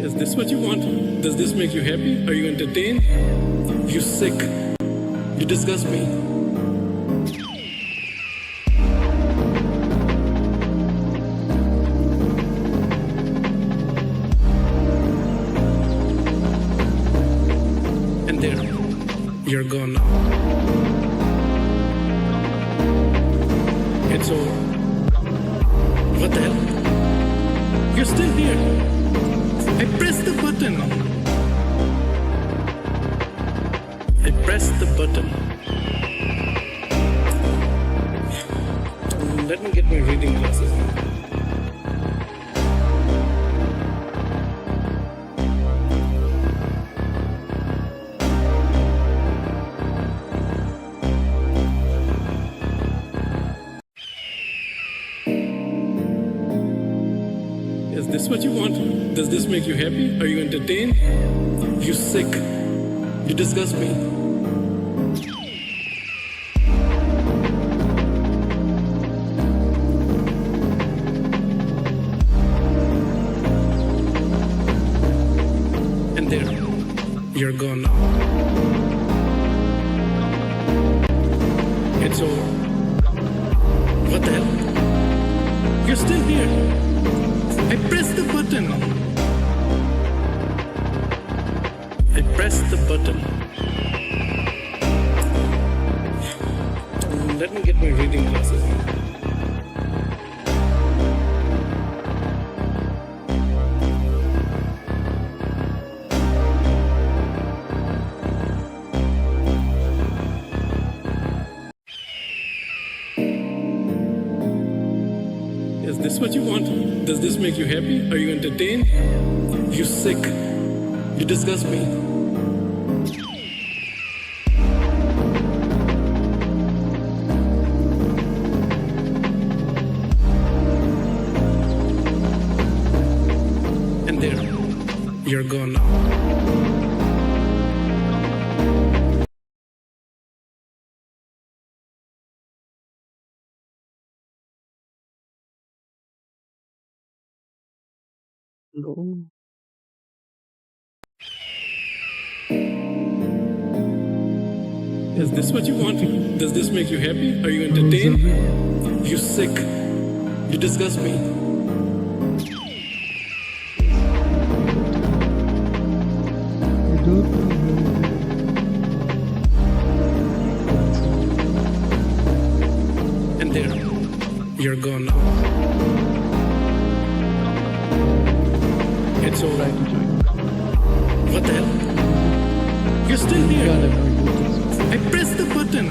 Is this what you want? Does this make you happy? Are you entertained? You sick. You disgust me. And there, you're gone now. It's over. What the hell? You're still here. I pressed the button. I pressed the button. Let me get my reading glasses. Is this what you want? Does this make you happy? Are you entertained? You sick. You disgust me. And there, you're gone now. It's over. What the hell? You're still here. I pressed the button. I pressed the button. Let me get my reading glasses. Is this what you want? Does this make you happy? Are you entertained? You sick. You disgust me. And there, you're gone now. No. Is this what you want? Does this make you happy? Are you entertained? You sick. You disgust me. And there, you're gone now. It's all right. What the hell? You're still here. I pressed the button.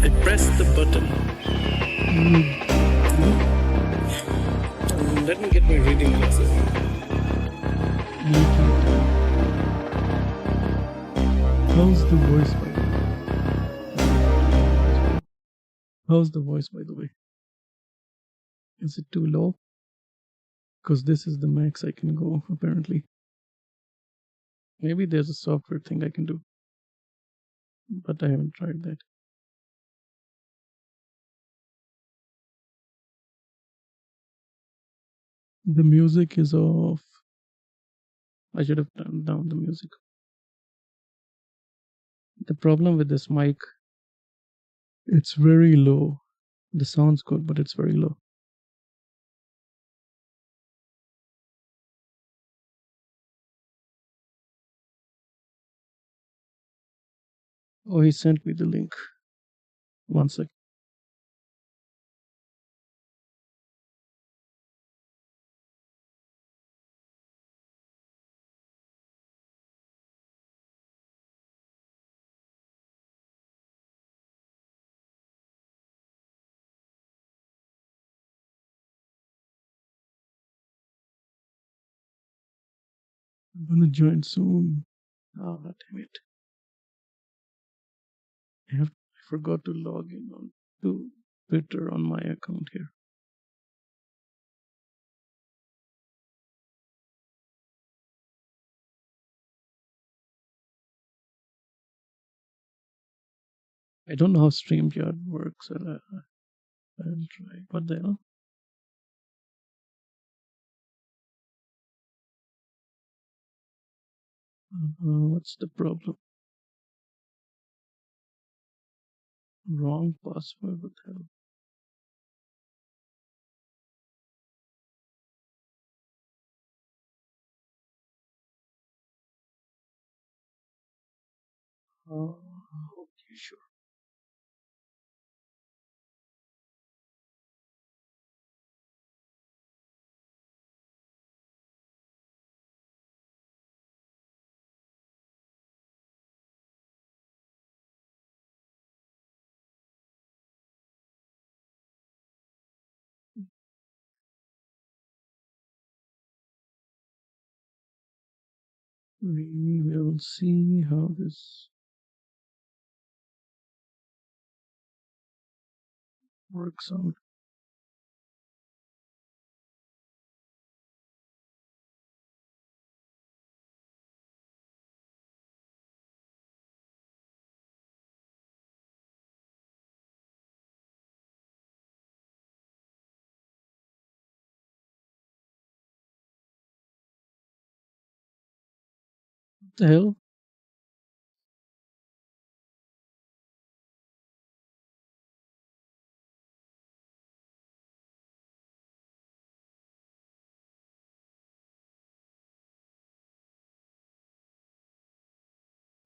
I pressed the button. Let me get my reading glasses. How's the voice, by the way? How's the voice, by the way? Is it too low? Because this is the max I can go, apparently. Maybe there's a software thing I can do, but I haven't tried that. The music is off. I should have turned down the music. The problem with this mic, it's very low. The sound's good, but it's very low. Oh, he sent me the link. One sec. I'm gonna join soon. Oh, damn it. I forgot to log in on to Twitter on my account here. I don't know how StreamYard works. I'll try. What the hell? What's the problem? Wrong password. What the hell? Okay, sure. We will see how this works out. What the hell?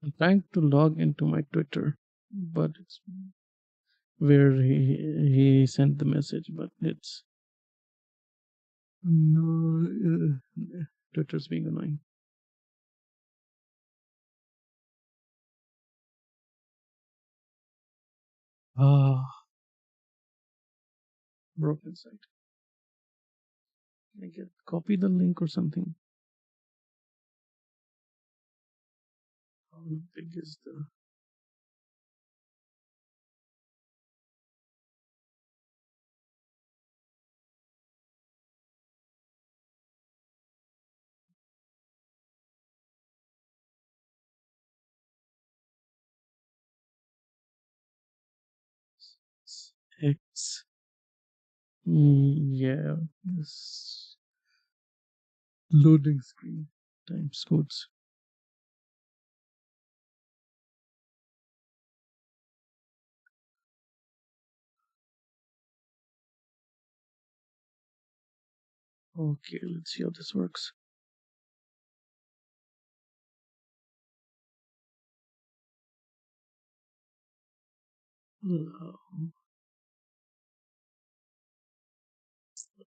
I'm trying to log into my Twitter, but it's where he sent the message, but it's no. Twitter's being annoying. Ah, broken site. Can I get copy the link or something? How big is the X? Yeah, this loading screen times quotes. Okay, let's see how this works.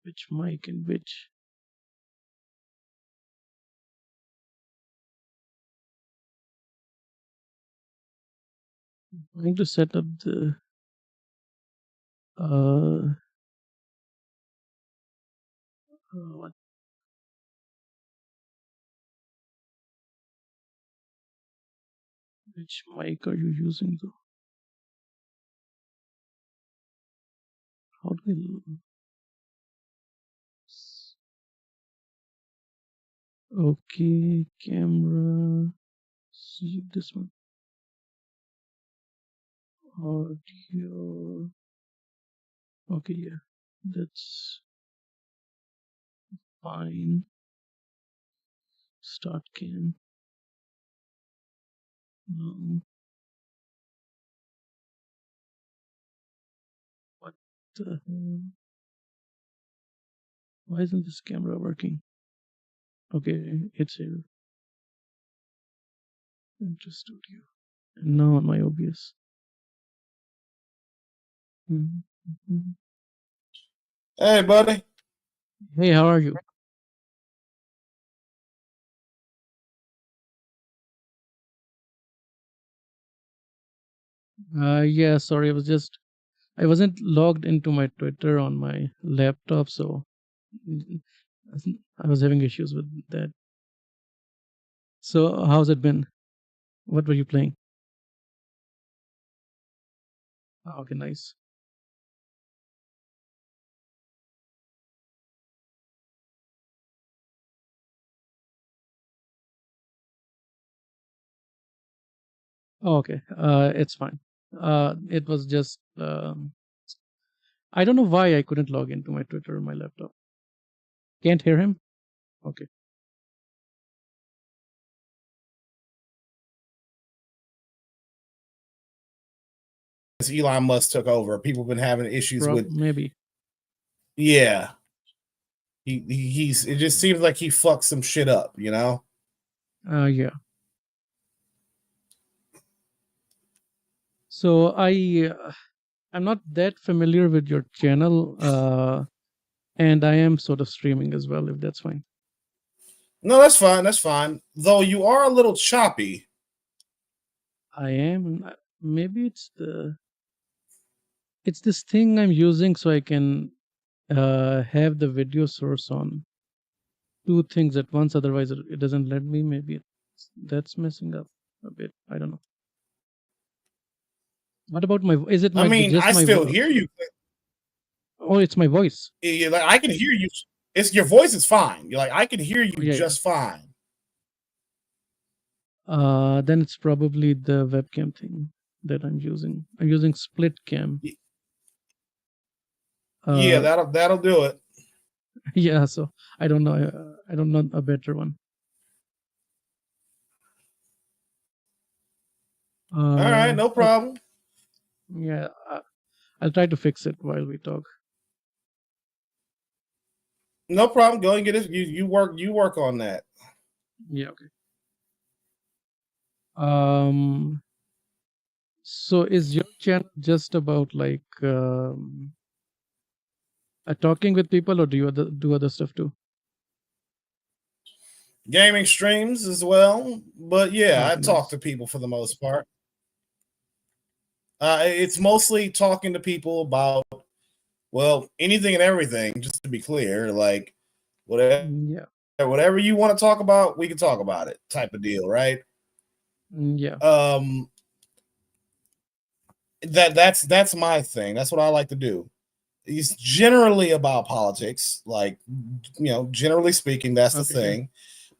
Which mic and which? I'm going to set up the what? Which mic are you using though? How do I? Okay, camera. See this one. Audio. Okay, yeah, that's fine. Start cam. No. What the hell? Why isn't this camera working? Okay, it's here. Enter studio. And now on my OBS. Mm-hmm. Hey, buddy. Hey, how are you? Yeah, sorry, I wasn't logged into my Twitter on my laptop, so I was having issues with that. So, how's it been? What were you playing? Okay, nice. Okay, it's fine. It was just I don't know why I couldn't log into my Twitter on my laptop. Can't hear him? Okay. Elon Musk took over. People have been having issues with. Maybe. Yeah. He's. It just seems like he fucked some shit up. You know. Yeah. So I'm not that familiar with your channel, and I am sort of streaming as well, if that's fine. No, that's fine. That's fine. Though you are a little choppy. I am. Maybe it's this thing I'm using so I can have the video source on two things at once. Otherwise, it doesn't let me. Maybe that's messing up a bit. I don't know. What about my? Is it my? I mean, just I my still hear you. Oh, it's my voice. Like, I can hear you. It's your voice is fine. You're like, I can hear you just fine. Then it's probably the webcam thing that I'm using. I'm using split cam. Yeah, that'll do it. Yeah, so I don't know. I don't know a better one. All right, no problem. Yeah, I'll try to fix it while we talk. No problem. Go and get it. You work on that. Yeah. Okay. So is your channel just about like talking with people, or do you do other stuff too? Gaming streams as well, but yeah, I talk to people for the most part. It's mostly talking to people about, well, anything and everything. Just to be clear, like whatever you want to talk about, we can talk about it, type of deal, right? Yeah. That's my thing. That's what I like to do. It's generally about politics, like, you know, generally speaking, that's the thing.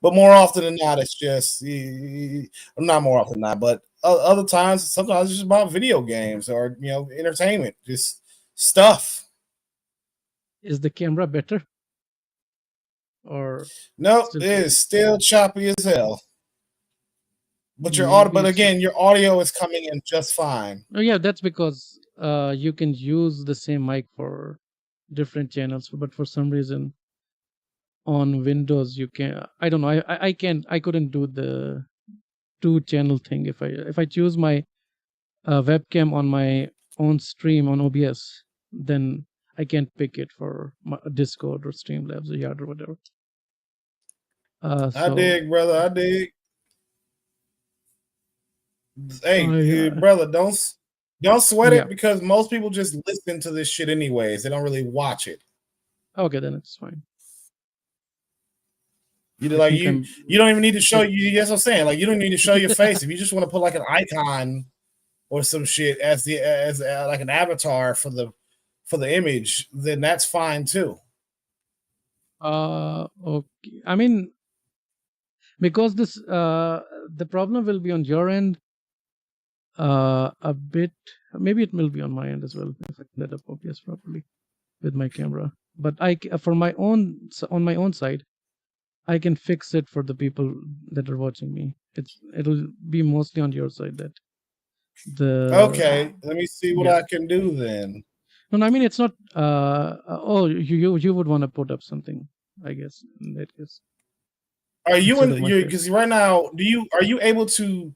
But more often than not, it's just not more often than not, but other times, sometimes it's just about video games or, you know, entertainment, just stuff. Is the camera better? Or no, it is still choppy as hell. But but again, your audio is coming in just fine. Oh yeah, that's because you can use the same mic for different channels, but for some reason on Windows you can. I don't know. I couldn't do the 2-channel thing. If I choose my webcam on my own stream on OBS, then I can't pick it for my Discord or Streamlabs or Yard or whatever. I dig, brother. I dig. Hey, brother, don't sweat it, because most people just listen to this shit anyways. They don't really watch it. Okay, then it's fine. You don't even need to show you. That's what I'm saying. Like, you don't need to show your face. If you just want to put like an icon or some shit as like an avatar for the image, then that's fine too. Okay. I mean, because this the problem will be on your end a bit. Maybe it will be on my end as well if I set up OBS properly with my camera. But for my own, on my own side, I can fix it for the people that are watching me. It'll be mostly on your side that okay, let me see what I can do then. No, I mean, it's not. Oh, you would want to put up something, I guess. In that case. Are you because right now, are you able to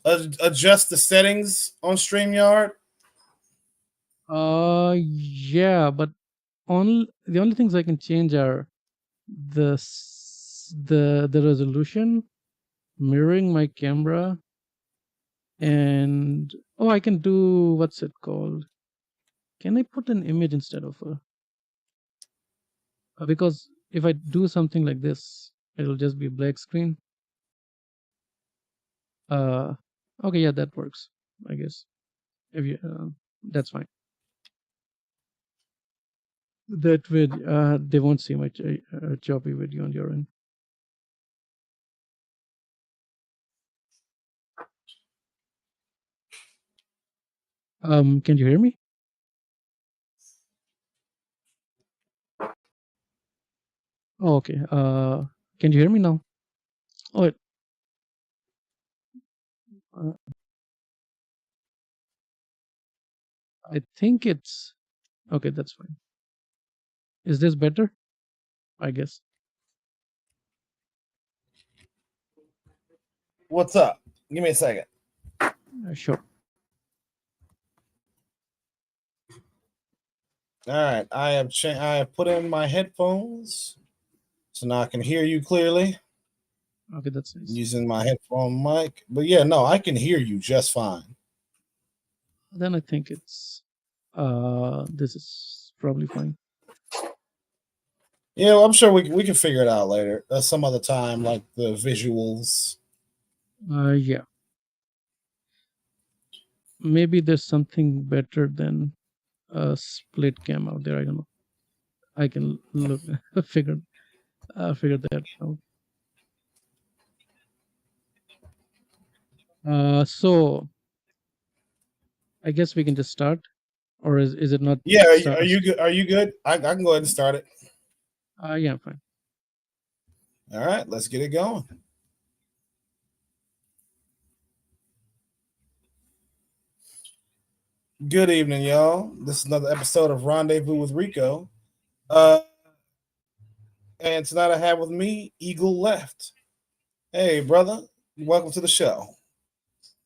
adjust the settings on StreamYard? Yeah, but the only things I can change are the resolution, mirroring my camera, and I can do, what's it called? Can I put an image instead of because if I do something like this, it'll just be a black screen. Okay, yeah, that works, I guess. If you that's fine. That way they won't see my choppy video on your end. Can you hear me? Oh, okay. Can you hear me now? Oh, I think it's okay. That's fine. Is this better? I guess. What's up? Give me a second. Sure. All right, I have put in my headphones, so now I can hear you clearly Okay, that's nice. using my headphone mic. But yeah, no, I can hear you just fine. Then I think it's this is probably fine. Yeah, well, I'm sure we can figure it out later, some other time, like the visuals. Yeah. Maybe there's something better than a split cam out there. I don't know. I can look figure that out. So I guess we can just start, or is it not? Yeah, are you good? Are you good? I can go ahead and start it. Yeah, I'm fine. All right, let's get it going. Good evening, y'all. This is another episode of Rendezvous with Rico. And tonight I have with me Eagle Left. Hey, brother, welcome to the show.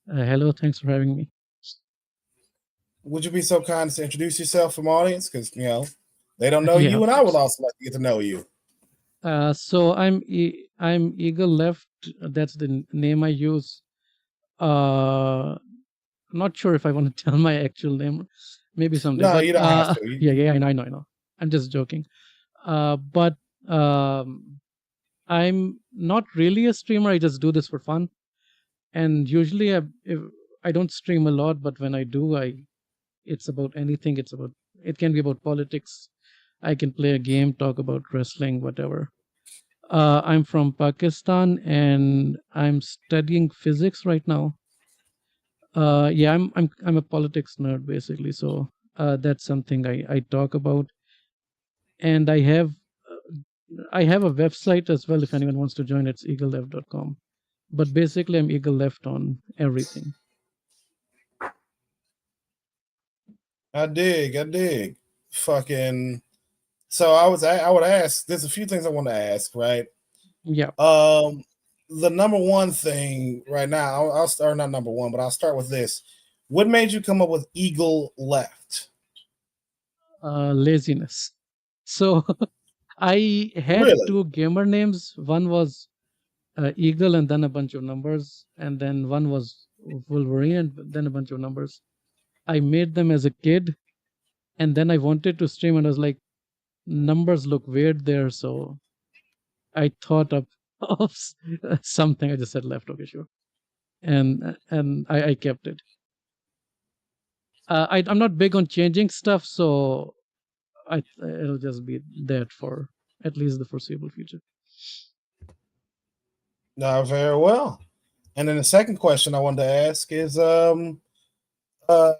Hello, thanks for having me. Would you be so kind as to introduce yourself from audience? Because they don't know Yeah, you, of and I would course. also like to get to know you. So I'm Eagle Left. That's the name I use. Not sure if I want to tell my actual name. Maybe someday. No, But you don't have to. yeah, I know. I'm just joking. But I'm not really a streamer. I just do this for fun. And usually, if I don't stream a lot, but when I do, it's about anything. It can be about politics. I can play a game, talk about wrestling, whatever. I'm from Pakistan and I'm studying physics right now. Yeah, I'm a politics nerd basically. So that's something I talk about, and I have a website as well. If anyone wants to join, it's eagleleft.com. But basically, I'm Eagle Left on everything. I dig. Fucking. So I would ask. There's a few things I want to ask, right? Yeah. The number one thing right now, I'll start not number one, but I'll start with this. What made you come up with Eagle Left? Laziness. So I had Really? two gamer names. One was Eagle and then a bunch of numbers, and then one was Wolverine and then a bunch of numbers. I made them as a kid, and then I wanted to stream, and I was like, numbers look weird there, so I thought of something. I just said left. Okay, sure, and I kept it. I'm not big on changing stuff, so it'll just be that for at least the foreseeable future. Very well. And then the second question I wanted to ask is, what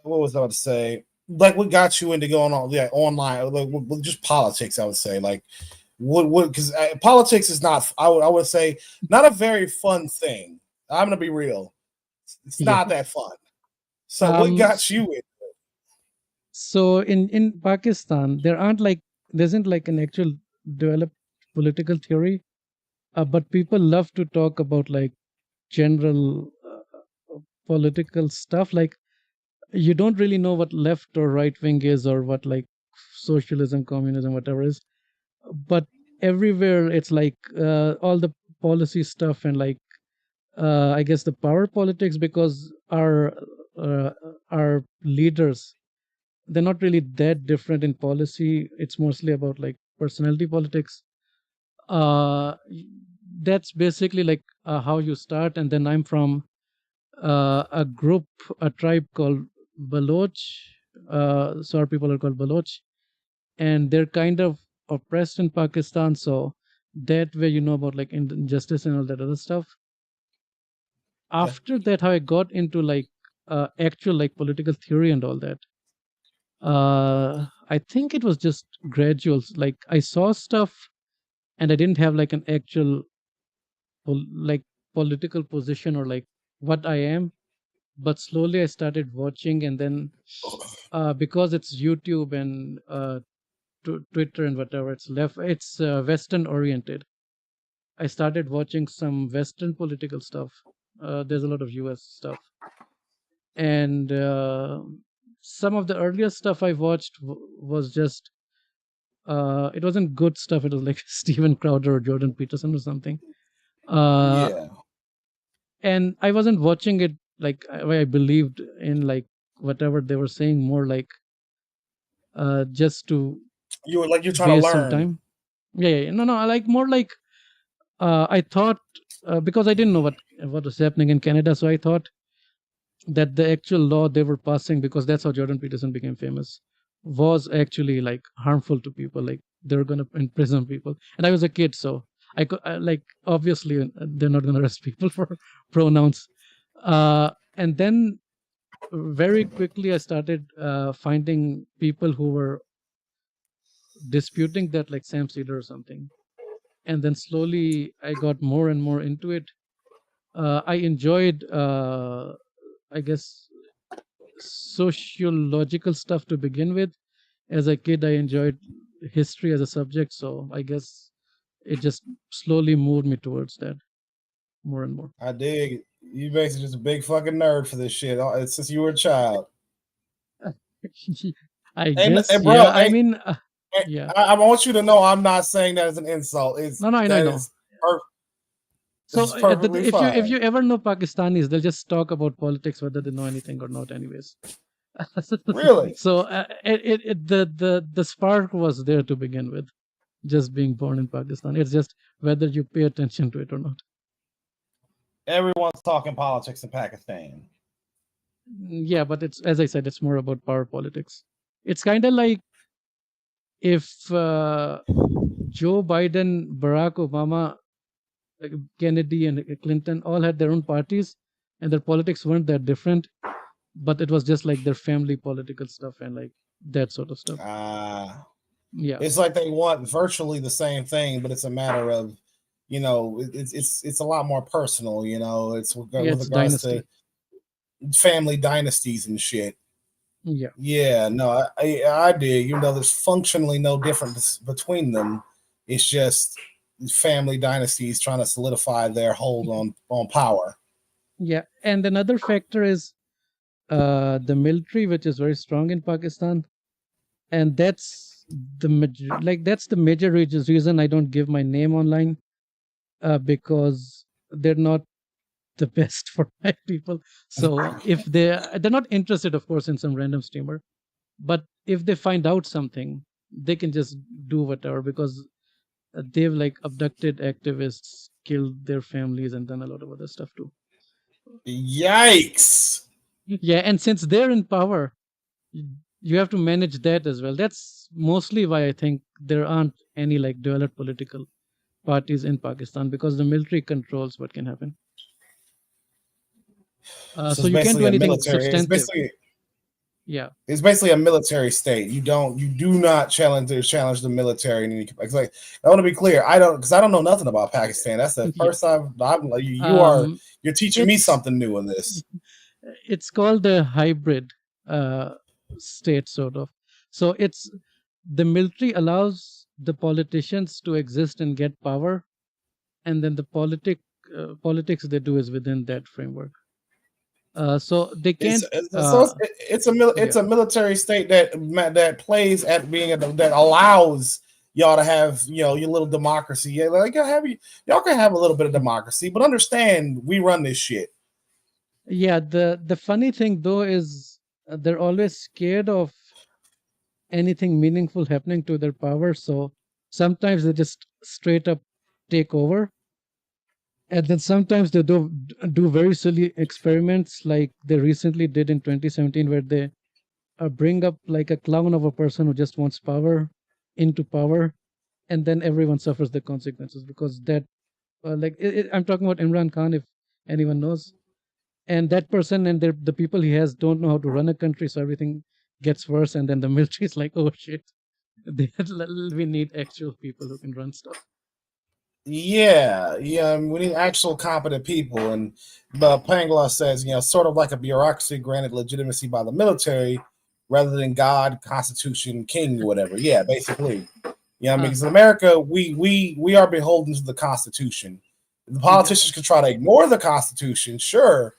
was I about to say? Like, what got you into going on, yeah, online, like, just politics? I would say, like, what? Because politics is not, I would say, not a very fun thing. I'm gonna be real. It's Yeah. not that fun. So, what got you in? So in Pakistan, there isn't like an actual developed political theory, but people love to talk about like general political stuff. Like you don't really know what left or right wing is, or what like socialism, communism, whatever is. But everywhere it's like all the policy stuff and like I guess the power politics, because uh, our leaders, they're not really that different in policy. It's mostly about like personality politics. Uh, that's basically like how you start. And then I'm from a tribe called Baloch. So our people are called Baloch, and they're kind of oppressed in Pakistan. So that way, you know about like injustice and all that other stuff. After that, how I got into like actual like political theory and all that. I think it was just gradual. Like I saw stuff, and I didn't have like an actual like political position or like what I am. but slowly I started watching, and then because it's YouTube and Twitter and whatever, it's Western oriented. I started watching some Western political stuff. There's a lot of US stuff, and some of the earlier stuff I watched was just it wasn't good stuff. It was like Steven Crowder or Jordan Peterson or something. Uh, Yeah. and I wasn't watching it like I believed in like whatever they were saying, more like just to You're trying to waste some learn. time. Yeah. No, I like more like I thought because I didn't know what was happening in Canada, so I thought that the actual law they were passing, because that's how Jordan Peterson became famous, was actually like harmful to people. Like they're gonna imprison people, and I was a kid, so I could like obviously they're not gonna arrest people for pronouns. And then very quickly I started finding people who were disputing that, like Sam Cedar or something, and then slowly I got more and more into it. I enjoyed, I guess, sociological stuff to begin with. As a kid, I enjoyed history as a subject, so I guess it just slowly moved me towards that more and more. I dig it. You basically just a big fucking nerd for this shit since you were a child. I And, guess, bro, yeah. I mean, and yeah. I want you to know I'm not saying that as an insult. No, no, I know, I know. So It's perfectly if fine. you ever know Pakistanis, they'll just talk about politics whether they know anything or not, anyways. Really? So the spark was there to begin with, just being born in Pakistan. It's just whether you pay attention to it or not. Everyone's talking politics in Pakistan. Yeah, but it's, as I said, it's more about power politics. It's kind of like if Joe Biden, Barack Obama, Kennedy, and Clinton all had their own parties, and their politics weren't that different, but it was just like their family political stuff and like that sort of stuff. Yeah, It's like they want virtually the same thing, but it's a matter of, it's a lot more personal. It's with it's regards to dynasty. family dynasties and shit. Yeah, Yeah, no, I did. Even though there's functionally no difference between them, it's just family dynasties trying to solidify their hold on power. yeah. And another factor is the military, which is very strong in Pakistan, and that's that's the major reason I don't give my name online, because they're not the best for my people. So if they're not interested, of course, in some random streamer, but if they find out something, they can just do whatever, because they've like abducted activists, killed their families, and done a lot of other stuff too. Yikes! Yeah, and since they're in power, you have to manage that as well. That's mostly why I think there aren't any like developed political parties in Pakistan, because the military controls what can happen. So So it's you can't basically do a anything military. substantive. Yeah, It's basically a military state. You do not challenge the military in any. Like, I want to be clear. I don't know nothing about Pakistan. That's the yeah. first time Um, you're teaching me it's something new in this. it's called a hybrid uh, state, sort of. So it's the military allows the politicians to exist and get power, and then the politics they do is within that framework. So they It's can't. so it's Yeah, a military state that plays at being that allows y'all to have your little democracy. Yeah, like y'all can have a little bit of democracy, but understand we run this shit. yeah. The funny thing though is they're always scared of anything meaningful happening to their power. So sometimes they just straight up take over, and then sometimes they do very silly experiments, like they recently did in 2017, where they bring up like a clown of a person who just wants power into power, and then everyone suffers the consequences, because that I'm talking about Imran Khan, if anyone knows. And that person and the people he has don't know how to run a country, so everything gets worse, and then the military is like, oh shit, we need actual people who can run stuff. Yeah, we need actual competent people. And but Pangloss says, sort of like a bureaucracy granted legitimacy by the military rather than God, Constitution, King, or whatever. Yeah, basically. I mean, Uh, because in America, we are beholden to the Constitution. The yeah. politicians can try to ignore the Constitution, sure,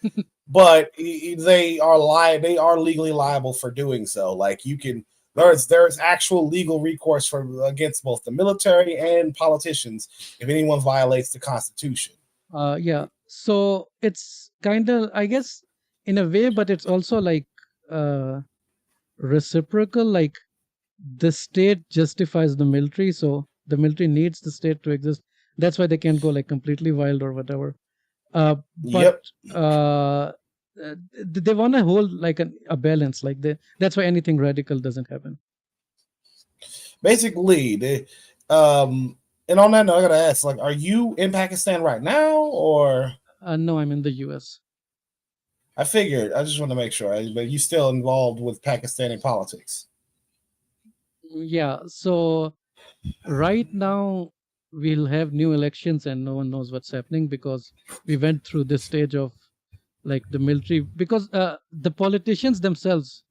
but they are legally liable for doing so. Like there's actual legal recourse for against both the military and politicians if anyone violates the Constitution. Yeah. So it's kind of, I guess, in a way, but it's also like uh, reciprocal. Like the state justifies the military, so the military needs the state to exist. That's why they can't go like completely wild or whatever. But Yep. they want to hold like a balance. Like that's why anything radical doesn't happen. Basically, and on that note, I gotta ask, like, are you in Pakistan right now, or No, I'm in the U.S. I figured. I just want to make sure. But you still involved with Pakistani politics? Yeah. So right now we'll have new elections and no one knows what's happening because we went through this stage of like the military because the politicians themselves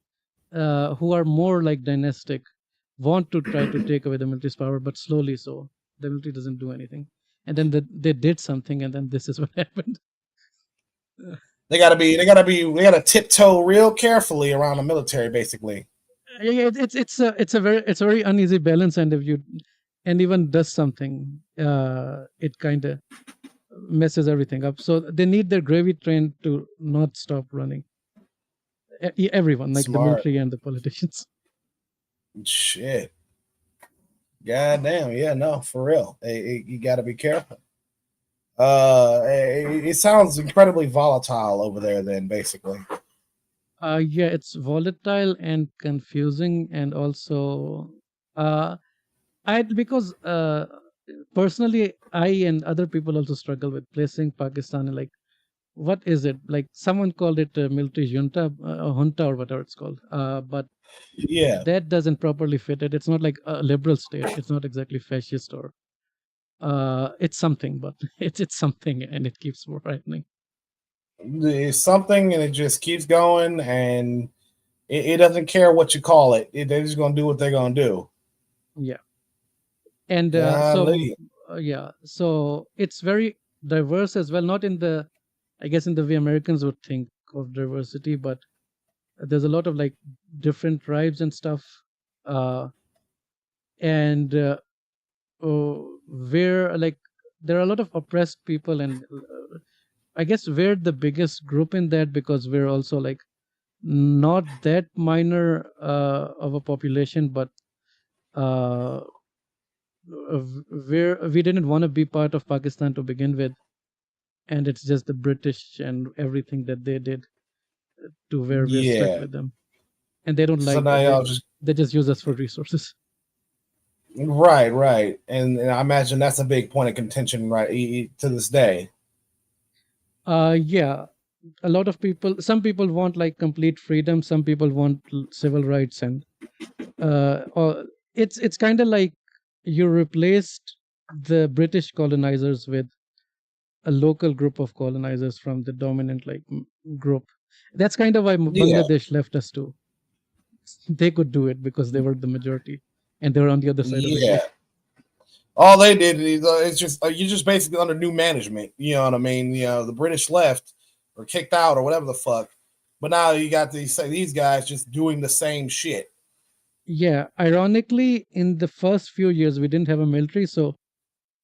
who are more like dynastic want to try to take away the military's power, but slowly. So the military doesn't do anything, and then they did something, and then this is what happened. They gotta tiptoe real carefully around the military, basically. Yeah, it's a very uneasy balance, and if you and even does something, it kind of messes everything up. So they need their gravy train to not stop running. Everyone, like the Smart. military and the politicians. Shit. God damn. Yeah, no, for real. You gotta be careful. It sounds incredibly volatile over there. Then, basically. Yeah, it's volatile and confusing, and also, uh, I because personally, I and other people also struggle with placing Pakistan in like what is it like? Someone called it a military junta or whatever it's called. But Yeah. that doesn't properly fit it. It's not like a liberal state. It's not exactly fascist or it's something, but it's something, and it keeps frightening. It's something, and it just keeps going, and it doesn't care what you call it. They're just gonna do what they're gonna do. Yeah, and Golly. yeah, so it's very diverse as well. Not in the, I guess, in the way Americans would think of diversity, but there's a lot of like different tribes and stuff, uh, and where like there are a lot of oppressed people, and I guess we're the biggest group in that because we're also like not that minor of a population, but uh, we didn't want to be part of Pakistan to begin with, and it's just the British and everything that they did to where we're stuck Yeah. with them, and they don't So like now that. y'all just They just use us for resources. right, and I imagine that's a big point of contention, right, to this day. Yeah, a lot of people. Some people want like complete freedom. Some people want civil rights, and or it's kind of like you replaced the British colonizers with a local group of colonizers from the dominant like group. That's kind of why Yeah, Bangladesh left us too. They could do it because they were the majority and they were on the other side of yeah. India. All they did is it's just you're just basically under new management. You know what I mean? The British left or kicked out or whatever the fuck, but now you got these guys just doing the same shit. Yeah, ironically, in the first few years we didn't have a military, so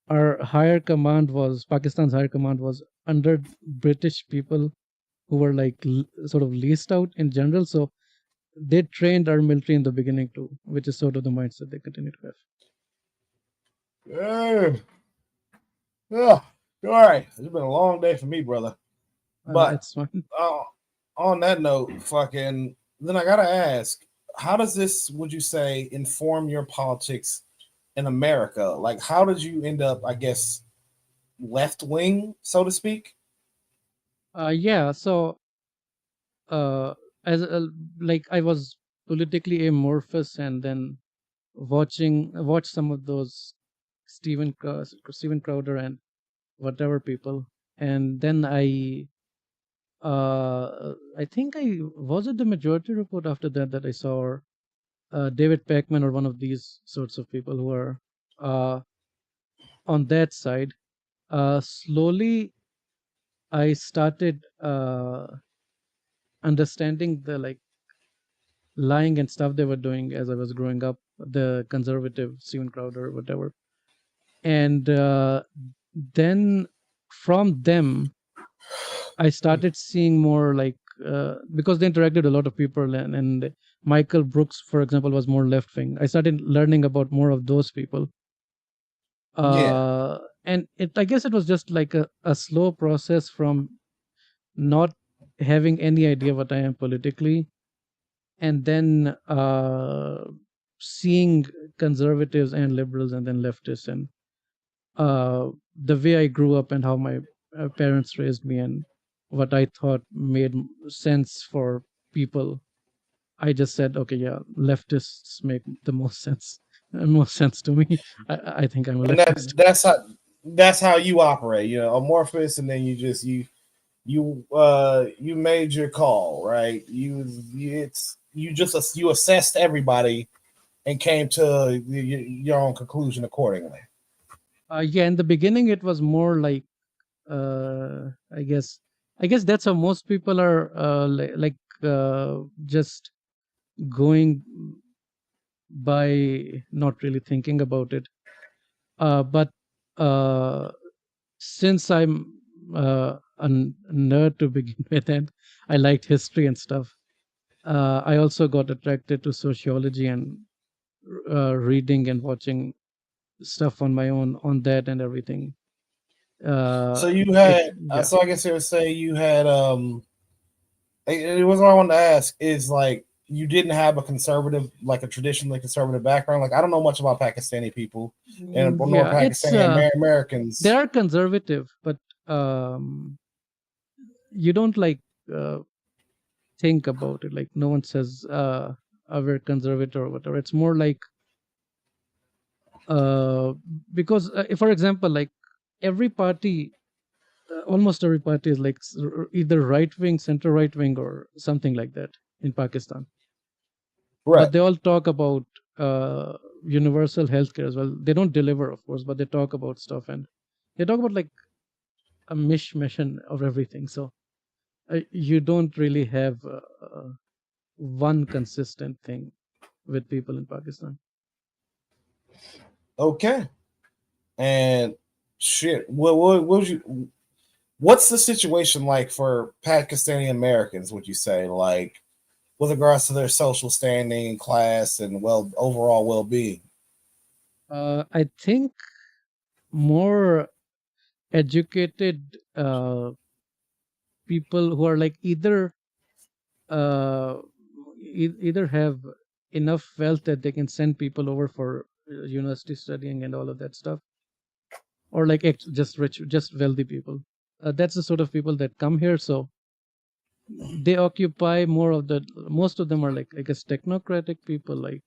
our higher command was Pakistan's higher command was under British people who were like sort of leased out in general. So they trained our military in the beginning too, which is sort of the mindset they continue to have. Yeah, yeah. All right, it's been a long day for me, brother. But It's fine. uh, on that note, fucking, then I gotta ask, how does this, would you say, inform your politics in America? Like, how did you end up, I guess, left wing, so to speak? Yeah, so uh, as like I was politically amorphous, and then watch some of those Steven Crowder and whatever people, and then I think I was it the Majority Report after that I saw, or David Pacman or one of these sorts of people who are on that side. Slowly, I started understanding the like lying and stuff they were doing as I was growing up, the conservative Steven Crowder, whatever. And then from them, I started seeing more like, because they interacted with a lot of people, and Michael Brooks, for example, was more left wing. I started learning about more of those people. And I guess it was just like a slow process from not having any idea what I am politically, and then seeing conservatives and liberals and then leftists, and the way I grew up and how my parents raised me and what I thought made sense for people. I just said, okay, yeah, leftists make the most sense, most sense to me. I think I'm a And leftist. that's how you operate, amorphous, and then you made your call, right? You assessed everybody and came to your own conclusion accordingly. Yeah, in the beginning, it was more like, uh, I guess, that's how most people are, just going by not really thinking about it. But since I'm a nerd to begin with, and I liked history and stuff, I also got attracted to sociology and reading and watching stuff on my own on that and everything. So you It had, Yeah. so I guess it would say you had, it was what I wanted to ask is like you didn't have a conservative, like a traditionally conservative background. Like I don't know much about Pakistani people and nor Yeah, Pakistani Americans. they are conservative, but um, you don't like uh, think about it. Like no one says, we're conservative or whatever. It's more like, uh, because if, for example, like every party, almost every party is like either right wing, center right wing, or something like that in Pakistan. Right. But they all talk about universal healthcare as well. They don't deliver, of course, but they talk about stuff, and they talk about like a mishmash of everything. So you don't really have one consistent thing with people in Pakistan. Okay. And shit, what would you? What's the situation like for Pakistani Americans? Would you say, like, with regards to their social standing, class, and overall well being? I think more educated people who are like either uh, either have enough wealth that they can send people over for university studying and all of that stuff, or like just rich, just wealthy people. That's the sort of people that come here. So they occupy more of the. Most of them are like, I guess, technocratic people, like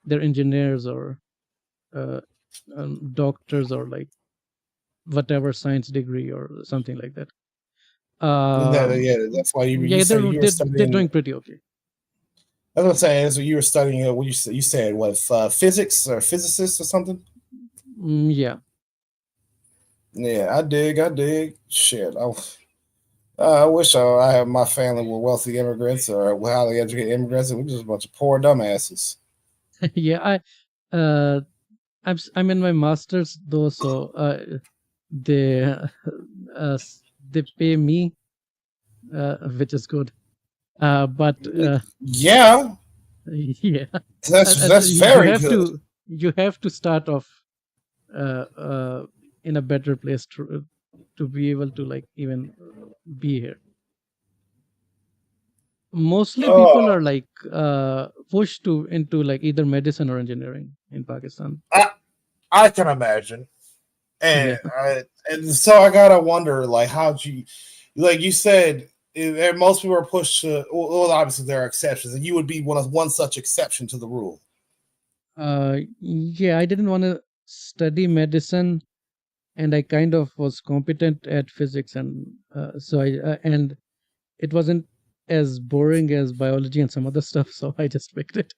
they're engineers or uh, doctors or like whatever science degree or something like that. Yeah, that's why you Yeah, say you were they're studying. doing pretty okay. I was gonna say, so you were studying. What you said was physics or physicists or something. Yeah. Yeah, I dig. Shit, I wish I had my family were wealthy immigrants or highly educated immigrants, and we're just a bunch of poor dumbasses. Yeah, uh I'm in my master's though, so they they pay me, which is good. But Yeah, yeah, that's very good. You have to start off in a better place to be able to like even be here. Mostly people Oh, are like pushed to into like either medicine or engineering in Pakistan. I can imagine. Yeah. And so I gotta wonder, like, how'd you, like you said, most people are pushed to. Well, obviously there are exceptions, and you would be one such exception to the rule. Yeah, I didn't want to study medicine, and I kind of was competent at physics, and and it wasn't as boring as biology and some other stuff, so I just picked it.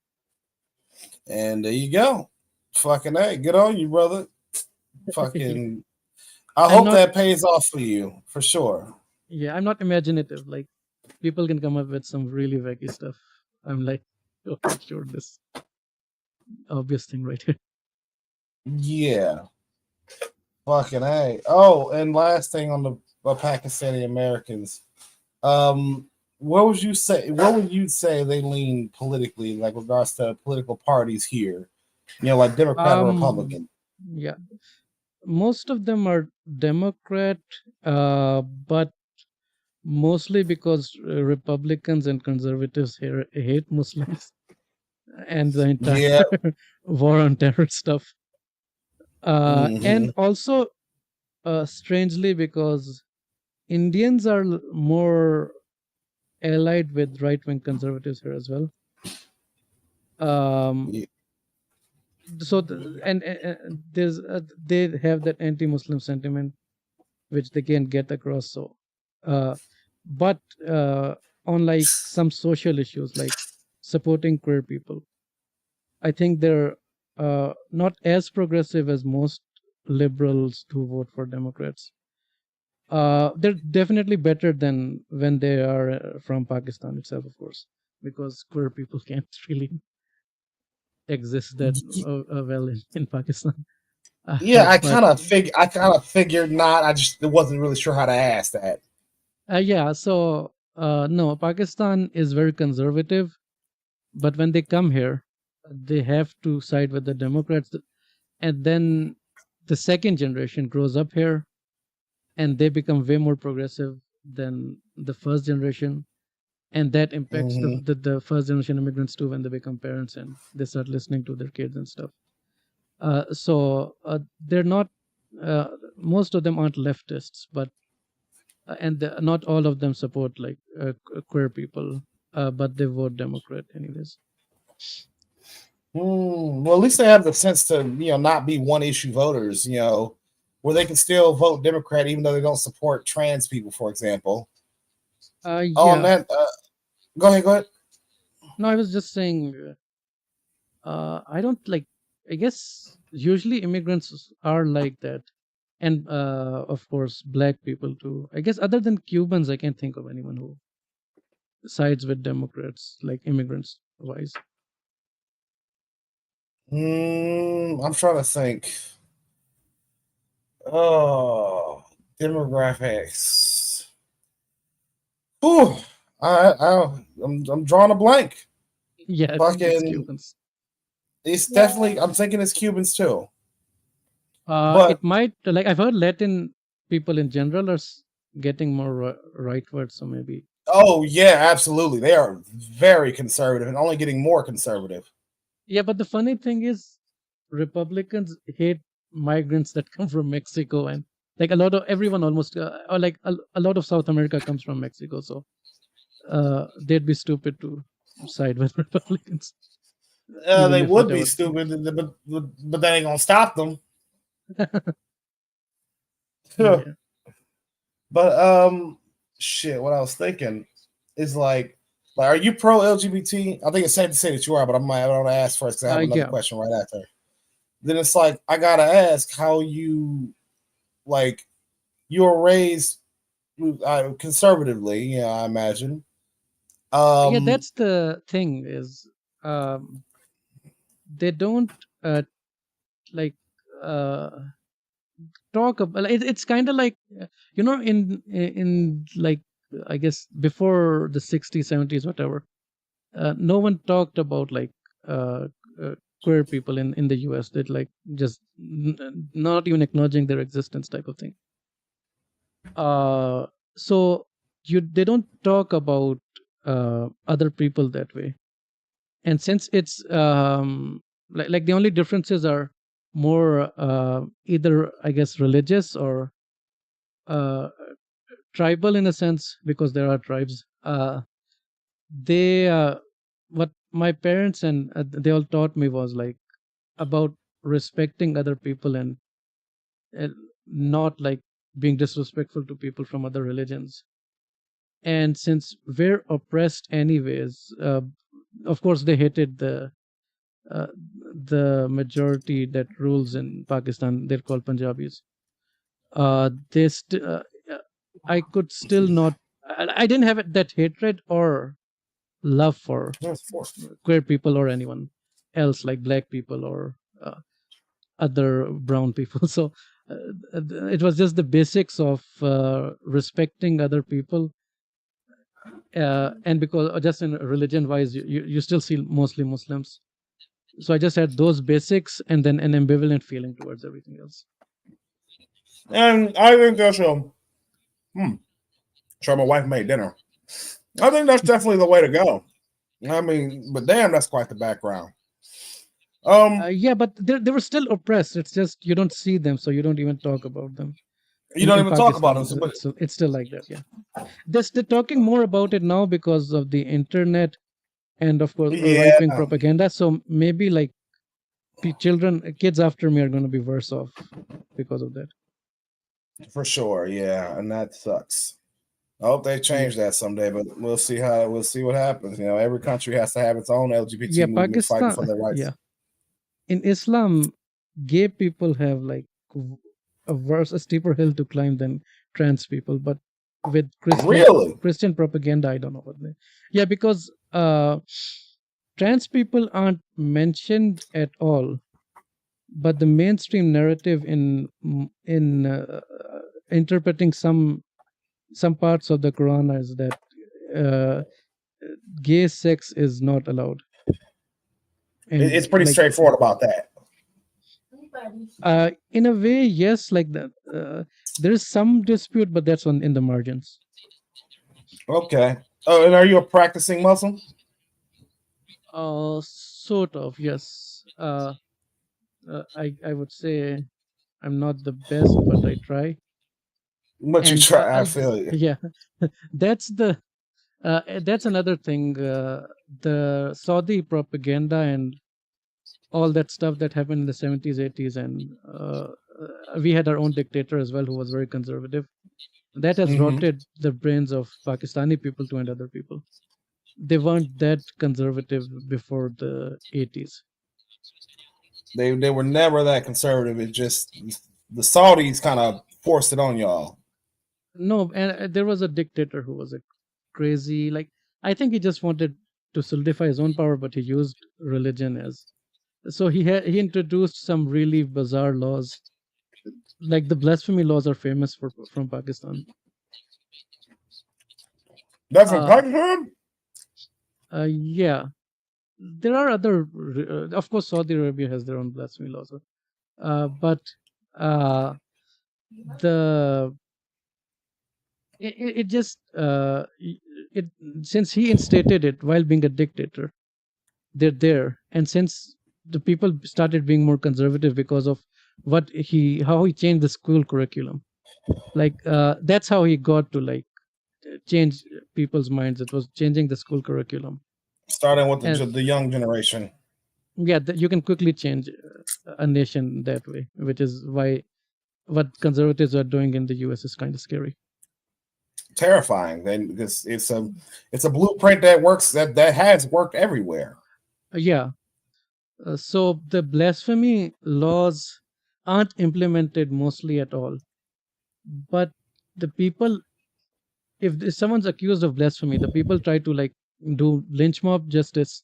And there you go. Fucking hey, good on you, brother. Fucking, I I'm hope not. that pays off for you for sure. Yeah, I'm not imaginative. Like people can come up with some really wacky stuff. I'm like, okay, sure, this obvious thing right here. Yeah, fucking hey. Oh, and last thing on the Pakistani Americans, what would you say? What would you say they lean politically, like with regards to political parties here? You know, like Democrat or Um, Republican. yeah, most of them are Democrat, but mostly because Republicans and conservatives here hate Muslims and the entire Yeah. war on terror stuff. And Hmm. also, strangely, because Indians are more allied with right wing conservatives here as well. Um, Yeah. so there's they have that anti-Muslim sentiment which they can get across. So, uh, but on like some social issues like supporting queer people, I think they're not as progressive as most liberals who vote for Democrats. They're definitely better than when they are from Pakistan itself, of course, because queer people can't really exist that well in Pakistan. Yeah, But I kind of figured not. I just wasn't really sure how to ask that. yeah, so no, Pakistan is very conservative, but when they come here, they have to side with the Democrats, and then the second generation grows up here, and they become way more progressive than the first generation, and that impacts Hmm. the first generation immigrants too when they become parents and they start listening to their kids and stuff. They're not. Most of them aren't leftists, but not all of them support like queer people, but they vote Democrat anyways. Well, at least they have the sense to not be one issue voters. Where they can still vote Democrat even though they don't support trans people, for example. On Yeah. that, go ahead. Go ahead. No, I was just saying. I don't like. I guess usually immigrants are like that, and of course black people too. I guess other than Cubans, I can't think of anyone who sides with Democrats, like immigrants wise. I'm trying to think. Oh, demographics. Ooh, I'm drawing a blank. Yeah, I think it's Fucking, Cubans. it's definitely. I'm thinking it's Cubans too. It But might like I've heard Latin people in general are getting more rightward, so maybe. oh yeah, absolutely, they are very conservative and only getting more conservative. Yeah, but the funny thing is, Republicans hate migrants that come from Mexico, and like a lot of everyone almost, or like a lot of South America comes from Mexico, so they'd be stupid to side with Republicans, even They if would be whatever. stupid, but that ain't gonna stop them. Yeah. But shit. What I was thinking is like, are you pro LGBT? I think it's safe to say that you are, but I don't ask first because I have another Yeah. question right after. Then it's like I gotta ask how like you were raised conservatively. Yeah, I imagine. Yeah, Um. that's the thing is, um, they don't like uh talk about it's kind of like in like I guess before the 60s 70s whatever, no one talked about like uh, uh queer people in the US that like just not even acknowledging their existence type of thing. uh so you they don't talk about other people that way, and since it's like the only differences are more either I guess religious or uh tribal in a sense because there are tribes. They what my parents and they all taught me was like about respecting other people and not like being disrespectful to people from other religions. And since we're oppressed anyways, of course they hated uh, the majority that rules in Pakistan. They're called Punjabis. They I could still not. I didn't have that hatred or love for queer people or anyone else, like black people or other brown people. So it was just the basics of respecting other people. And because just in religion wise, you still see mostly Muslims. So I just had those basics and then an ambivalent feeling towards everything else. And I think that's sure, my wife made dinner. I think that's definitely the way to go. I mean, but damn, that's quite the background. Yeah, but they were still oppressed. It's just you don't see them, so you don't even talk about them. You don't even talk about Pakistan, them. it's still like that. Yeah, they're talking more about it now because of the internet and of course right wing propaganda. So maybe like kids after me are going to be worse off because of that. For sure, yeah, and that sucks. I hope they change that someday, but we'll see what happens. You know, every country has to have its own LGBT movement fighting for their rights. Yeah, in Islam, gay people have like a steeper hill to climb than trans people, but with Christian propaganda, I don't know what they. Yeah, because trans people aren't mentioned at all, but the mainstream narrative in interpreting some parts of the Quran is that gay sex is not allowed. And it's pretty straightforward about that. In a way, yes. Like that, there is some dispute, but that's in the margins. Okay. Oh, and are you a practicing Muslim? Sort of, yes. I would say I'm not the best, but I try. But you try. I feel you. Yeah, that's another thing. The Saudi propaganda and all that stuff that happened in the 70s, 80s, and we had our own dictator as well who was very conservative. That has rotted the brains of Pakistani people to and other people. They weren't that conservative before the 80s. They were never that conservative. It just the Saudis kind of forced it on y'all. No, and there was a dictator who was a crazy, like, I think he just wanted to solidify his own power, but he used religion as. So he introduced some really bizarre laws, like the blasphemy laws are famous from Pakistan. That's from Pakistan? Yeah. There are other, of course, Saudi Arabia has their own blasphemy laws. But it just, since he instated it while being a dictator, they're there. And since the people started being more conservative because of how he changed the school curriculum, like that's how he got to like change people's minds. It was changing the school curriculum, starting with the young generation. Yeah, you can quickly change a nation that way, which is why what conservatives are doing in the US is kind of scary. Terrifying, then, because it's a blueprint that works, that has worked everywhere. Yeah. So the blasphemy laws aren't implemented mostly at all, but the people, if someone's accused of blasphemy, the people try to like do lynch mob justice,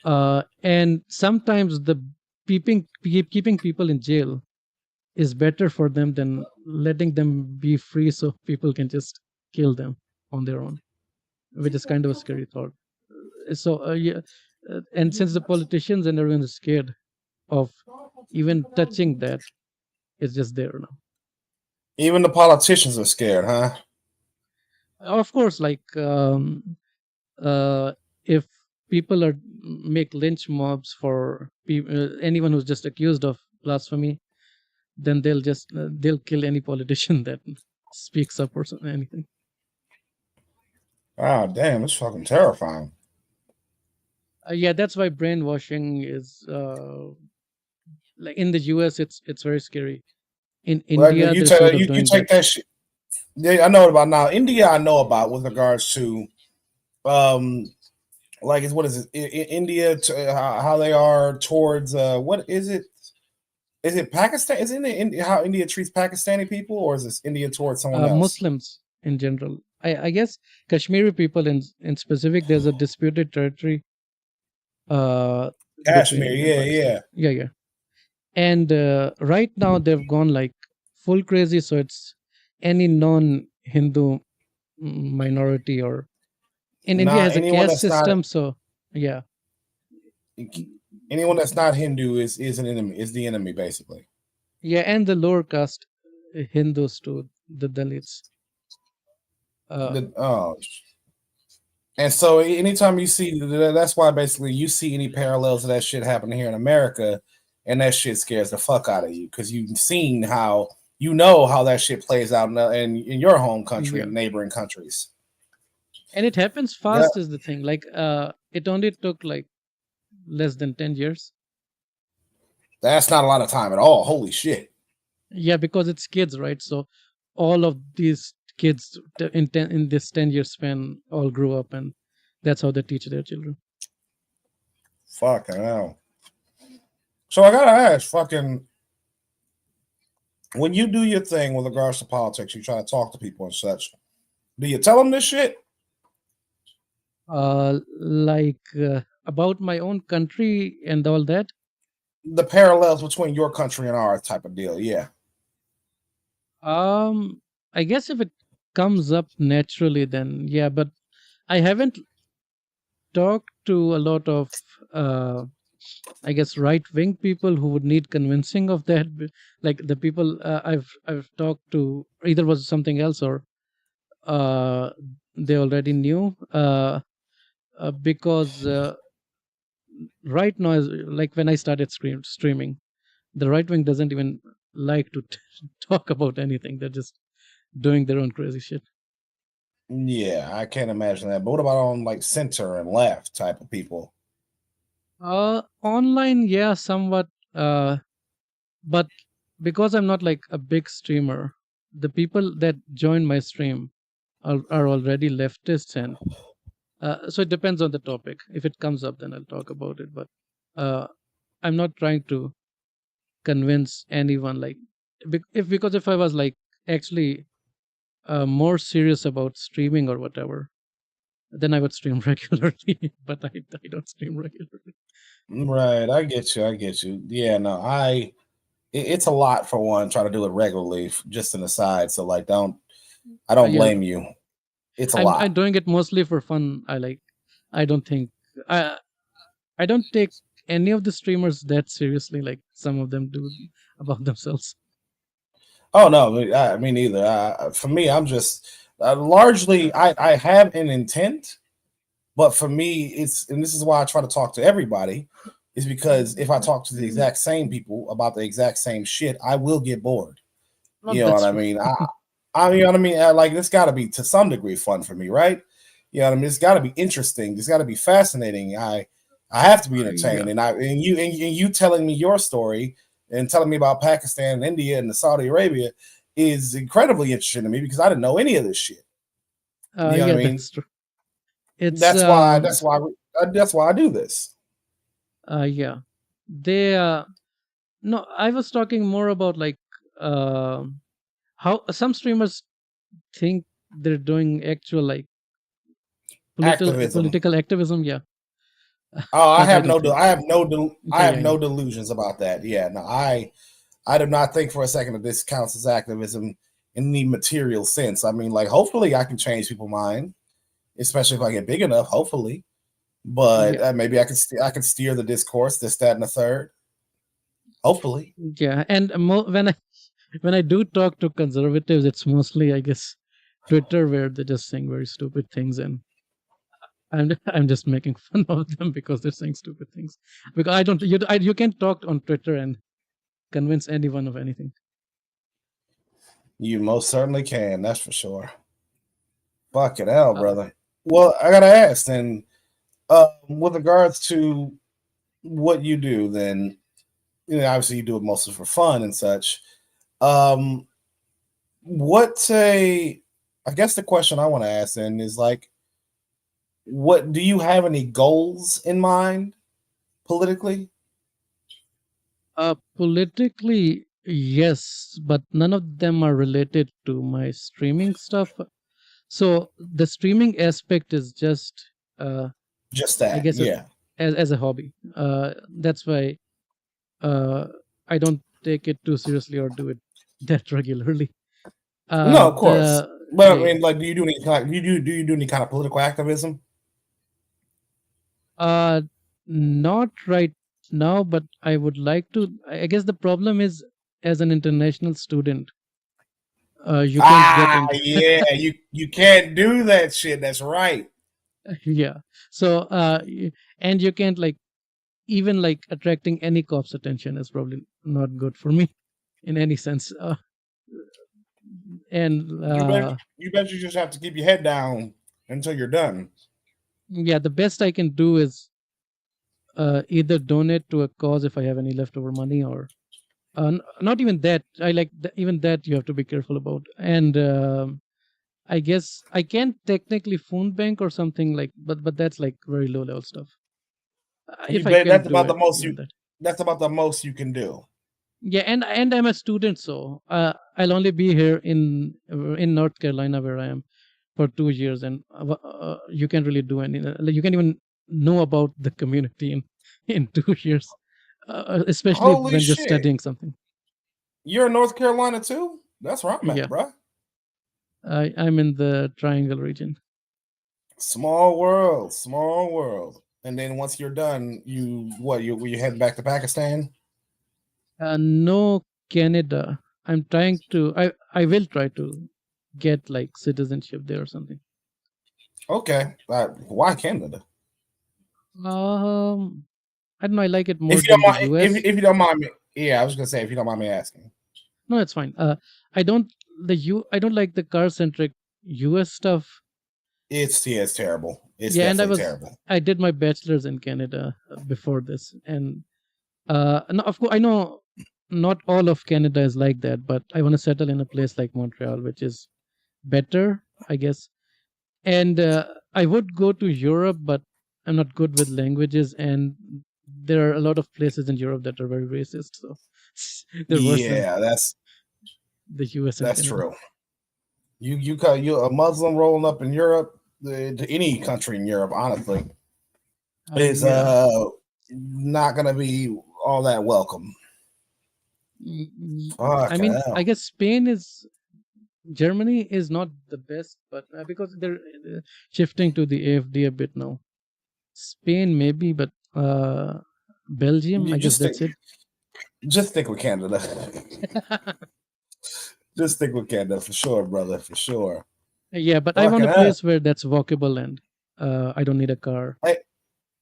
and sometimes the keeping people in jail is better for them than letting them be free so people can just kill them on their own, which is kind of a scary thought. So yeah, and since the politicians and everyone is scared of even touching that, it's just there now. Even the politicians are scared, huh? Of course, like if people make lynch mobs for anyone who's just accused of blasphemy, then they'll kill any politician that speaks up or anything. Oh, damn, it's fucking terrifying. Yeah, that's why brainwashing is like in the US, it's very scary. In Like India, you they're sort of you doing take that. that shit. Yeah, I know about now. India, I know about with regards to um like what is it? India, how they are towards what is it? Is it Pakistan? Is it how India treats Pakistani people, or is this India towards someone else? Muslims in general. I guess Kashmiri people in specific, there's a disputed territory uh, between Kashmir, India and yeah, Pakistan. yeah. Yeah, yeah. And right now they've gone like full crazy. So it's any non-Hindu minority, or in India Nah, has a anyone caste that's not system. So yeah, anyone that's not Hindu is an enemy. Is the enemy basically? yeah, and the lower caste Hindus too, the Dalits. Uh, The and so anytime you see that's why basically you see any parallels of that shit happening here in America, and that shit scares the fuck out of you because you've seen how you know how that shit plays out in your home country yeah, and neighboring countries. and it happens That fast is the thing. Like it only took like less than 10 years. that's not a lot of time at all. Holy shit. Yeah, because it's kids, right? So all of these kids in this 10-year span all grew up, and that's how they teach their children. Fucking hell. So I gotta ask, fucking, when you do your thing with regards to politics, you try to talk to people and such. Do you tell them this shit? Like about my own country and all that. The parallels between your country and ours, type of deal. Yeah. I guess if it comes up naturally, then yeah. But I haven't talked to a lot of, uh, I guess, right wing people who would need convincing of that. Like the people I've talked to, either was something else or uh, they already knew. Because right now, like when I started streaming, the right wing doesn't even like to talk about anything. They're just doing their own crazy shit. Yeah, I can't imagine that. But what about on like center and left type of people? Online, yeah, somewhat. But because I'm not like a big streamer, the people that join my stream are already leftists, and so it depends on the topic. If it comes up, then I'll talk about it. But uh, I'm not trying to convince anyone. Like, because if I was like actually more serious about streaming or whatever, then I would stream regularly. But I don't stream regularly. Right, I get you. I get you. Yeah, no, it's a lot for one. Try to do it regularly, just an aside. So like, I don't Yeah, blame you. It's a I'm lot. doing it mostly for fun. I don't think I I don't take any of the streamers that seriously like some of them do about themselves. Oh no, me neither. For me, I'm just largely I have an intent, but for me, it's and this is why I try to talk to everybody, is because if I talk to the exact same people about the exact same shit, I will get bored. No, You know what that's I true. mean? You know what I mean? Like it's got to be to some degree fun for me, right? You know what I mean? It's got to be interesting. It's got to be fascinating. I have to be entertained, Yeah, and you telling me your story and telling me about Pakistan and India and the Saudi Arabia is incredibly interesting to me because I didn't know any of this shit. You know what I yeah, mean? that's true. It's That's why that's why I do this. yeah, they no, I was talking more about like uh, how some streamers think they're doing actual like Activism. political activism. Yeah, Oh, but I don't think I so. have I Yeah, have yeah, no yeah. delusions about that. Yeah, no, I do not think for a second that this counts as activism in the material sense. I mean, like, hopefully, I can change people's mind, especially if I get big enough. Hopefully, but Yeah, maybe I can steer the discourse, this, that, and the third. Hopefully, yeah. And when I do talk to conservatives, it's mostly, I guess, Twitter, where they're just saying very stupid things, and I'm just making fun of them because they're saying stupid things. Because I don't you can't talk on Twitter and convince anyone of anything. you most certainly can. That's for sure. Fucking hell, Uh, brother. Well, I gotta ask then, with regards to what you do, then obviously you do it mostly for fun and such. Um, I guess the question I want to ask then is like, what do you have any goals in mind politically? Politically, yes, but none of them are related to my streaming stuff. So the streaming aspect is just, Just I that, guess, yeah. as a hobby. That's why I don't take it too seriously or do it that regularly. No, of course. The But I Yeah, mean, like, do you do any kind? Do you do any kind of political activism? uh, not right now, but I would like to. I guess the problem is, as an international student, you can't get Ah, into. yeah, you can't do that shit. That's right. Yeah. So, and you can't like even like attracting any cops' attention is probably not good for me in any sense. And You just have to keep your head down until you're done. yeah, the best I can do is either donate to a cause if I have any leftover money, or not even that. I like even that you have to be careful about. And I guess I can technically phone bank or something like, but that's like very low level stuff. You If I bet can that's do about the it, most even that. that's about the most you can do. Yeah, and I'm a student, so I'll only be here in North Carolina where I am for 2 years, and you can't really do any. Like, you can't even know about the community in in 2 years, especially Holy when you're shit. studying something. You're in North Carolina too? That's where I'm at, Yeah, bro. I'm in the Triangle region. Small world, small world. And then once you're done, you head back to Pakistan? No, Canada. I'm trying to. I will try to get like citizenship there or something. Okay. Why Canada? I don't know. I like it more If you don't than the mind, US. if you don't mind me, yeah, I was gonna say if you don't mind me asking. No, it's fine. I don't I don't like the car centric US stuff. It's terrible. It's Yeah, and definitely terrible. I did my bachelor's in Canada before this, and no, of course I know not all of Canada is like that, but I want to settle in a place like Montreal, which is better, I guess. And I would go to Europe, but I'm not good with languages, and there are a lot of places in Europe that are very racist, so they're worse than Yeah, the US and that's Canada. true. You a Muslim rolling up in Europe, to any country in Europe, honestly, is Yeah. not gonna be all that welcome. I Fuck mean, I hell. guess Germany is not the best, but because they're shifting to the AFD a bit now. Spain maybe, but Belgium, You I guess that's it. just stick with Canada. Just stick with Canada for sure, brother, for sure. Yeah, but I want Fucking a hell. place where that's walkable and I don't need a car.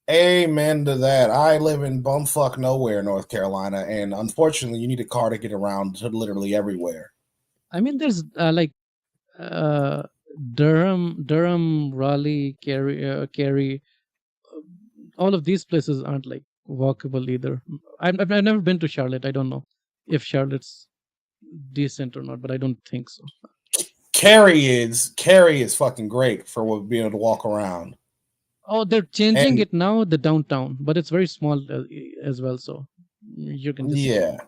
Amen to that. I live in bumfuck nowhere, North Carolina, and unfortunately, you need a car to get around to literally everywhere. I mean, there's like uh, Durham, Raleigh, Cary. All of these places aren't like walkable either. I've never been to Charlotte. I don't know if Charlotte's decent or not, but I don't think so. Cary is fucking great for being able to walk around. Oh, they're changing And it now, the downtown, but it's very small as well. So you can just yeah,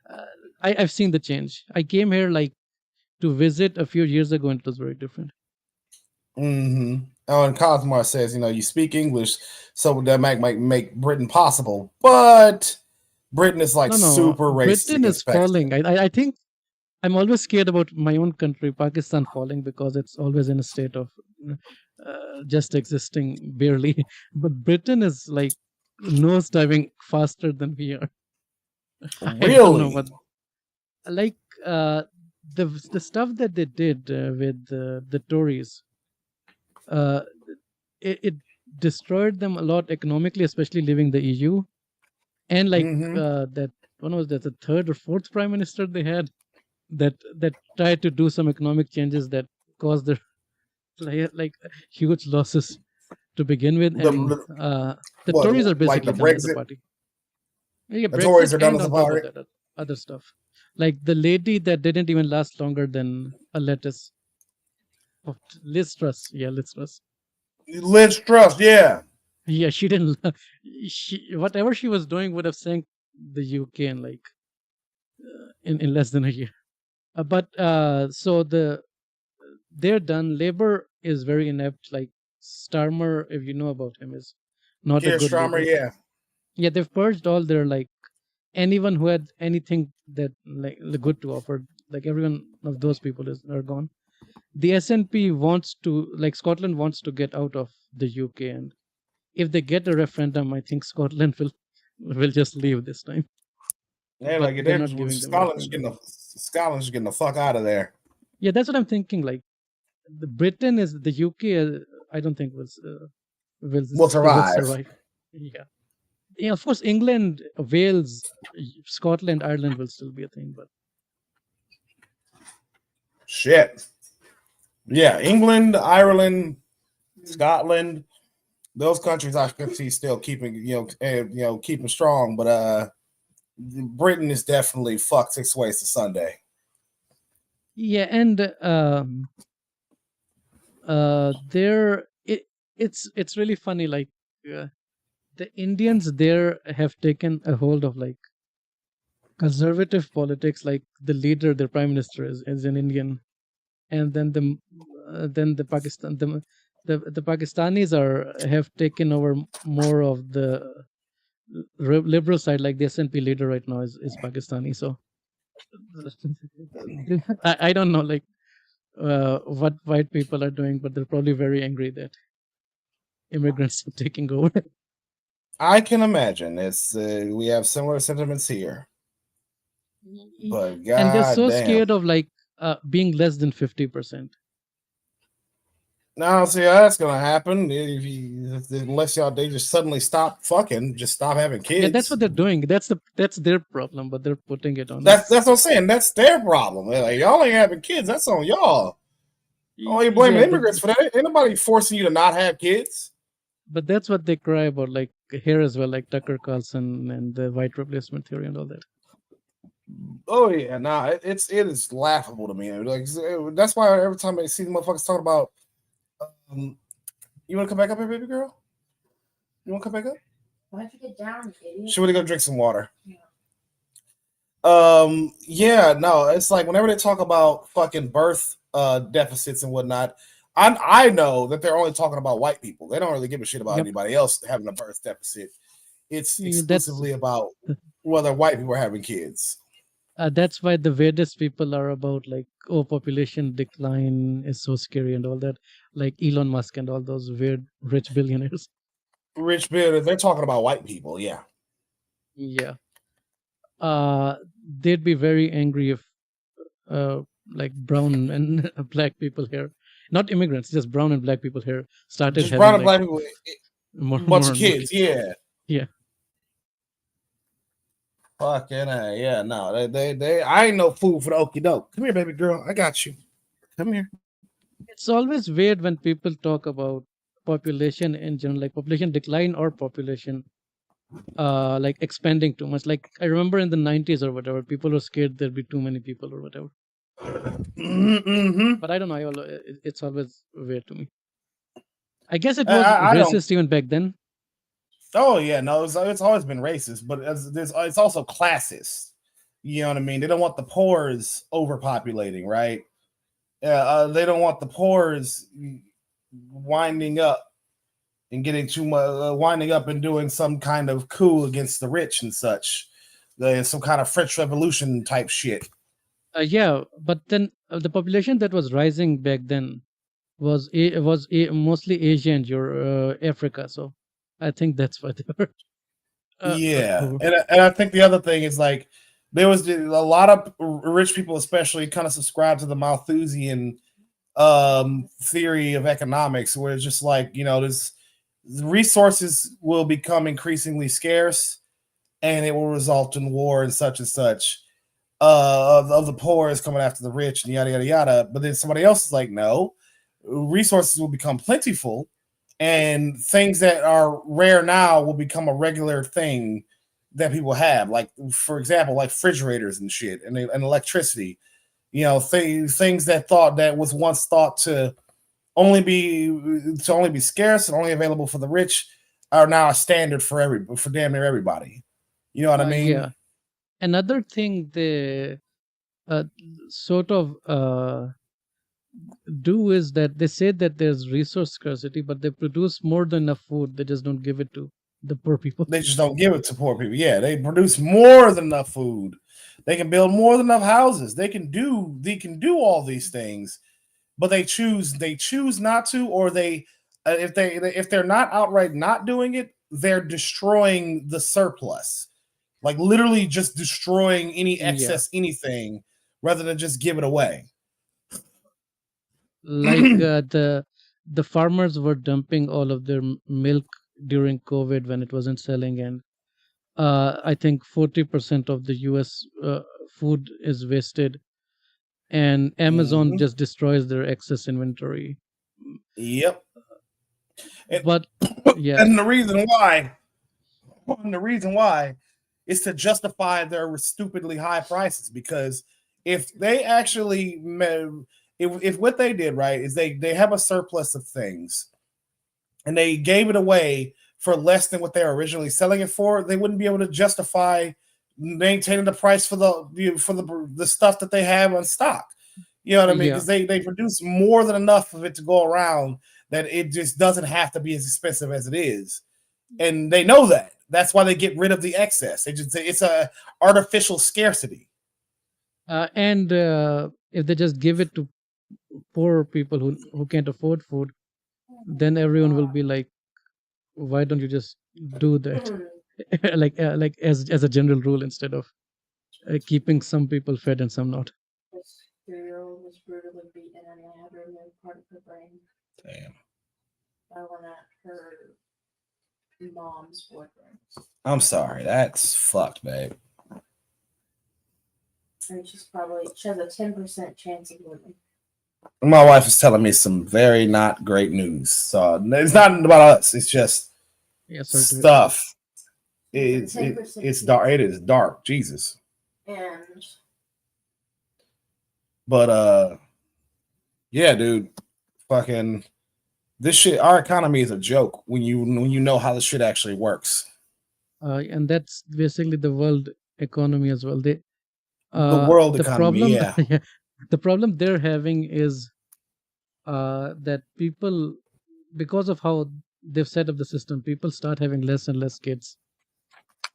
uh, I've seen the change. I came here like to visit a few years ago, and it was very different. mm-hmm. Oh, and Cosmar says, you speak English, so that might make Britain possible, but Britain is like No, no, super racist Britain is against Pakistan. falling. I think I'm always scared about my own country, Pakistan, falling because it's always in a state of just existing barely. But Britain is like nosediving faster than we are. I don't know what Really? like uh, the stuff that they did with the Tories. Uh, it destroyed them a lot economically, especially leaving the EU. And like Mm-hmm. that one was that the third or fourth prime minister they had that tried to do some economic changes that caused their like huge losses to begin with, The, and the the Tories are like basically the done as a Brexit. party. Yeah, The Tories Brexit are done and with the on top of party. that, other stuff. Like the lady that didn't even last longer than a lettuce. Oh, Liz Truss. Yeah, Liz Truss. Liz Truss, yeah. Yeah, she didn't. She whatever she was doing would have sank the UK in like in less than a year. So they're done. Labor is very inept. Like Starmer, if you know about him, is not a Keir good Starmer, leader. yeah. Yeah, they've purged all their like anyone who had anything that like good to offer. Like everyone of those people are gone. The SNP wants to like Scotland wants to get out of the UK, and if they get a referendum, I think Scotland will just leave this time. They're But like they're not giving them a referendum. Scotland's getting the fuck out of there. Yeah, that's what I'm thinking. Like the Britain is the UK. I don't think Will will survive. survive. Yeah. Yeah, of course, England, Wales, Scotland, Ireland will still be a thing, but Shit. Yeah, England, Ireland, Scotland, those countries I can see still keeping, keeping strong. But Britain is definitely fucked 6 ways to Sunday. yeah, and there it's really funny. Like the Indians there have taken a hold of like conservative politics. Like the leader, their prime minister is an Indian, and then the Pakistan the Pakistanis have taken over more of the liberal side. Like the SNP leader right now is Pakistani. So I don't know like what white people are doing, but they're probably very angry that immigrants are taking over. I can imagine. It's we have similar sentiments here, but And they're so goddamn. scared of like being less than 50%. Now, see, that's gonna happen unless they just suddenly stop fucking, just stop having kids. Yeah, that's what they're doing. That's their problem, but they're putting it on That's us. what I'm saying. That's their problem. They're like, y'all ain't having kids. That's on y'all. Oh, you blaming Yeah, immigrants for that? Ain't nobody forcing you to not have kids. but that's what they cry about, like here as well, like Tucker Carlson and the white replacement theory and all that. Oh yeah, nah, it is laughable to me. Like that's why every time I see the motherfuckers talking about, you want to come back up here, baby girl? You want to come back up? Why don't you get down, idiot? She would go drink some water. Yeah. Yeah, no, it's like whenever they talk about fucking birth deficits and whatnot, I know that they're only talking about white people. They don't really give a shit about anybody else having a birth deficit. It's exclusively about whether white people are having kids. That's why the weirdest people are about like, oh, population decline is so scary and all that. Like Elon Musk and all those weird rich billionaires. Rich billionaires, they're talking about white people, yeah. Yeah. They'd be very angry if like brown and black people here, not immigrants, just brown and black people here started just having brown and like, black people, more bunch of kids, yeah. Yeah. Fucking yeah, no, they I ain't no fool for the okie doke. Come here, baby girl, I got you. Come here. It's always weird when people talk about population in general, like population decline or population like expanding too much. Like I remember in the 90s or whatever, people were scared there'd be too many people or whatever. Mm-hmm. But I don't know. It's always weird to me. I guess it was racist even back then. Oh yeah, no, it's always been racist, but it's also classist. You know what I mean? They don't want the poors overpopulating, right? They don't want the poors winding up and getting too much, winding up and doing some kind of coup against the rich and such, some kind of French Revolution type shit. Yeah, but then the population that was rising back then was mostly Asia and Africa. So I think that's why they were. Yeah, and I think the other thing is like there was a lot of rich people, especially, kind of subscribe to the Malthusian theory of economics, where it's just like, there's resources will become increasingly scarce, and it will result in war and such of the poor is coming after the rich and yada yada yada. But then somebody else is like, no, resources will become plentiful, and things that are rare now will become a regular thing that people have, like for example, like refrigerators and shit, and electricity. You know, things that was once thought to only be scarce and only available for the rich are now a standard for damn near everybody. You know what I mean? Yeah. Another thing they uh, sort of do is that they say that there's resource scarcity, but they produce more than enough food. They just don't give it to the poor people. They just don't give it to poor people. Yeah, they produce more than enough food. They can build more than enough houses. They can do all these things, but they choose not to, or if they're not outright not doing it, they're destroying the surplus, like literally just destroying any excess anything rather than just give it away. Like the farmers were dumping all of their milk during COVID when it wasn't selling, and I think 40% of the US food is wasted, and Amazon just destroys their excess inventory. Yep. But yeah, And the reason why is to justify their stupidly high prices, because if they actually if what they did right is they have a surplus of things and they gave it away for less than what they were originally selling it for, they wouldn't be able to justify maintaining the price for the stuff that they have on stock. You know what I mean? Because they produce more than enough of it to go around that it just doesn't have to be as expensive as it is. And they know that. That's why they get rid of the excess. It's a artificial scarcity. And if they just give it to poor people who can't afford food, then everyone will be like, why don't you just do that? like as a general rule, instead of keeping some people fed and some not. This 3-year-old was brutally beaten and they had to remove part of her brain. Damn. By one of her mom's boyfriends. I'm sorry. That's fucked, babe. And she has a 10% chance of living. My wife is telling me some very not great news. So it's not about us. It's just stuff. It's dark. It is dark. Jesus. And but yeah, dude, fucking this shit. Our economy is a joke when you know how this shit actually works. And that's basically the world economy as well. The world economy, problem, the problem they're having is that people, because of how they've set up the system, people start having less and less kids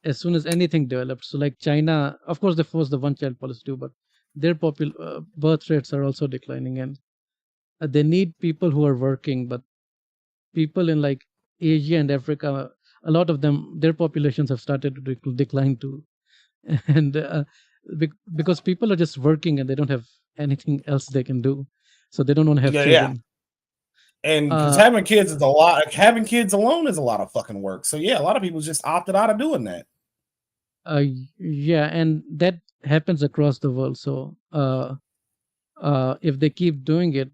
as soon as anything develops. So like China, of course, they force the one-child policy too, but their birth rates are also declining, and they need people who are working. But people in like Asia and Africa, a lot of them, their populations have started to decline too, and because people are just working and they don't have anything else they can do, so they don't want to have children. And because having kids is a lot. Having kids alone is a lot of fucking work. So yeah, a lot of people just opted out of doing that. Yeah, and that happens across the world. So if they keep doing it,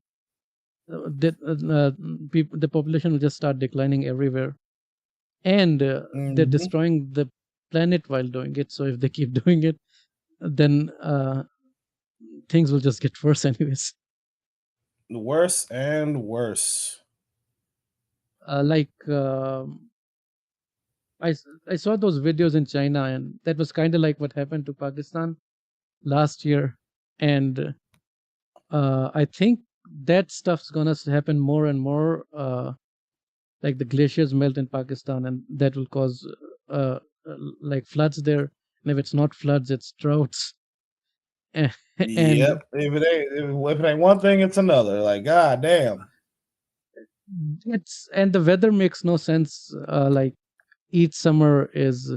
the population will just start declining everywhere, and they're destroying the planet while doing it. So if they keep doing it, then things will just get worse anyways. Worse and worse. I saw those videos in China, and that was kind of like what happened to Pakistan last year, and I think that stuff's gonna happen more and more. Like the glaciers melt in Pakistan, and that will cause like floods there. And if it's not floods, it's droughts. And yep. If it ain't one thing, it's another. Like, god damn. And the weather makes no sense. Like each summer is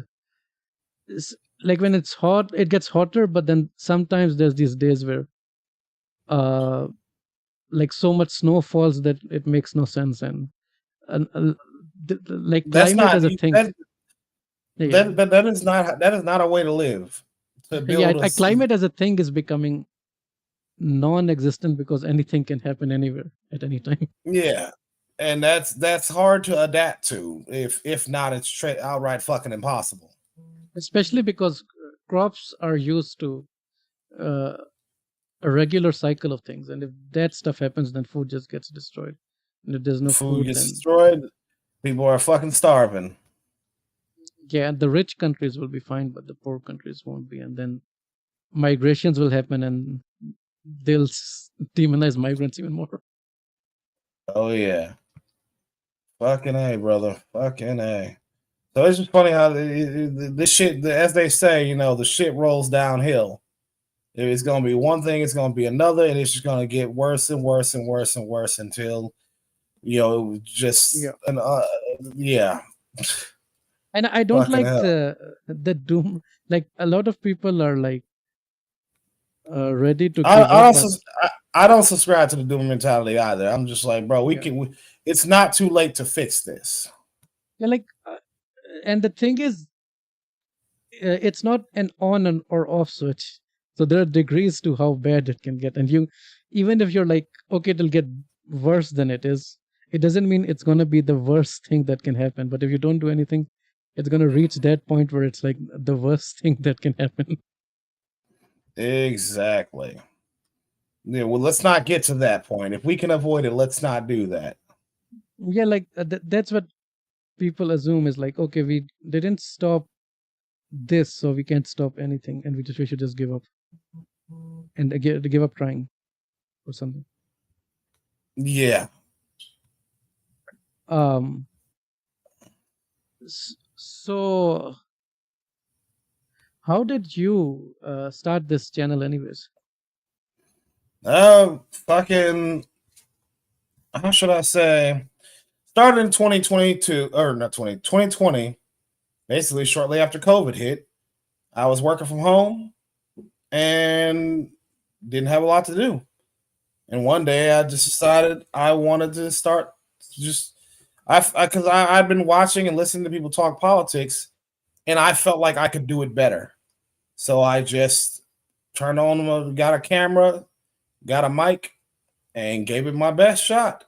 like when it's hot, it gets hotter, but then sometimes there's these days where like so much snow falls that it makes no sense, and like climate as a thing. That is not a way to live. Climate as a thing is becoming non-existent because anything can happen anywhere at any time. Yeah, and that's hard to adapt to. If not, it's outright fucking impossible. especially because crops are used to a regular cycle of things, and if that stuff happens, then food just gets destroyed. And if there's no Food food, gets then destroyed. People are fucking starving. yeah, the rich countries will be fine, but the poor countries won't be, and then migrations will happen, and they'll demonize migrants even more. Oh yeah, fucking A, brother, fucking A. So it's just funny how this shit, as they say, the shit rolls downhill. If it's gonna be one thing, it's gonna be another, and it's just gonna get worse and worse and worse and worse until just yeah. And I don't Fucking like hell. the doom. Like a lot of people are like ready to give I up. also I don't subscribe to the doom mentality either. I'm just like, bro, it's not too late to fix this. Yeah, like, and the thing is, it's not an on or off switch. So there are degrees to how bad it can get, and even if you're like, okay, it'll get worse than it is, it doesn't mean it's gonna be the worst thing that can happen. But if you don't do anything, it's gonna reach that point where it's like the worst thing that can happen. Exactly. Yeah, well, let's not get to that point. If we can avoid it, let's not do that. Yeah, like that's what people assume is like, okay, we didn't stop this, so we can't stop anything, and we should just give up and give up trying or something. Yeah. So how did you start this channel anyways? Fucking, how should I say? Started in 2022, or not 2020, basically shortly after COVID hit. I was working from home and didn't have a lot to do. And one day I just decided I wanted to start because I've been watching and listening to people talk politics, and I felt like I could do it better. So I just turned on, got a camera, got a mic, and gave it my best shot.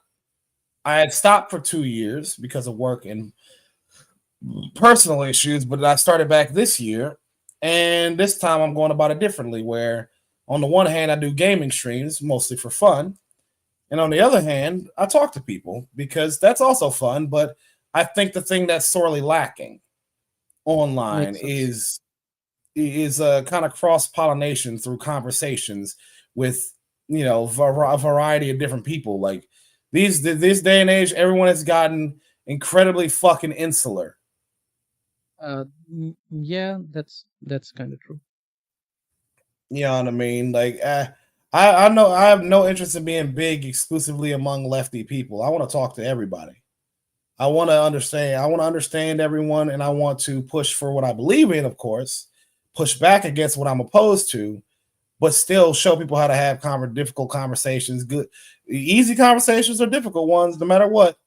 I had stopped for 2 years because of work and personal issues, but I started back this year, and this time I'm going about it differently. Where on the one hand, I do gaming streams mostly for fun, and on the other hand, I talk to people because that's also fun. But I think the thing that's sorely lacking online is a kind of cross pollination through conversations with a variety of different people. Like this day and age, everyone has gotten incredibly fucking insular. Yeah, that's kind of true. You know what I mean? Like I know I have no interest in being big exclusively among lefty people. I want to talk to everybody. I want to understand everyone, and I want to push for what I believe in, of course, push back against what I'm opposed to, but still show people how to have difficult conversations, good, easy conversations or difficult ones, no matter what,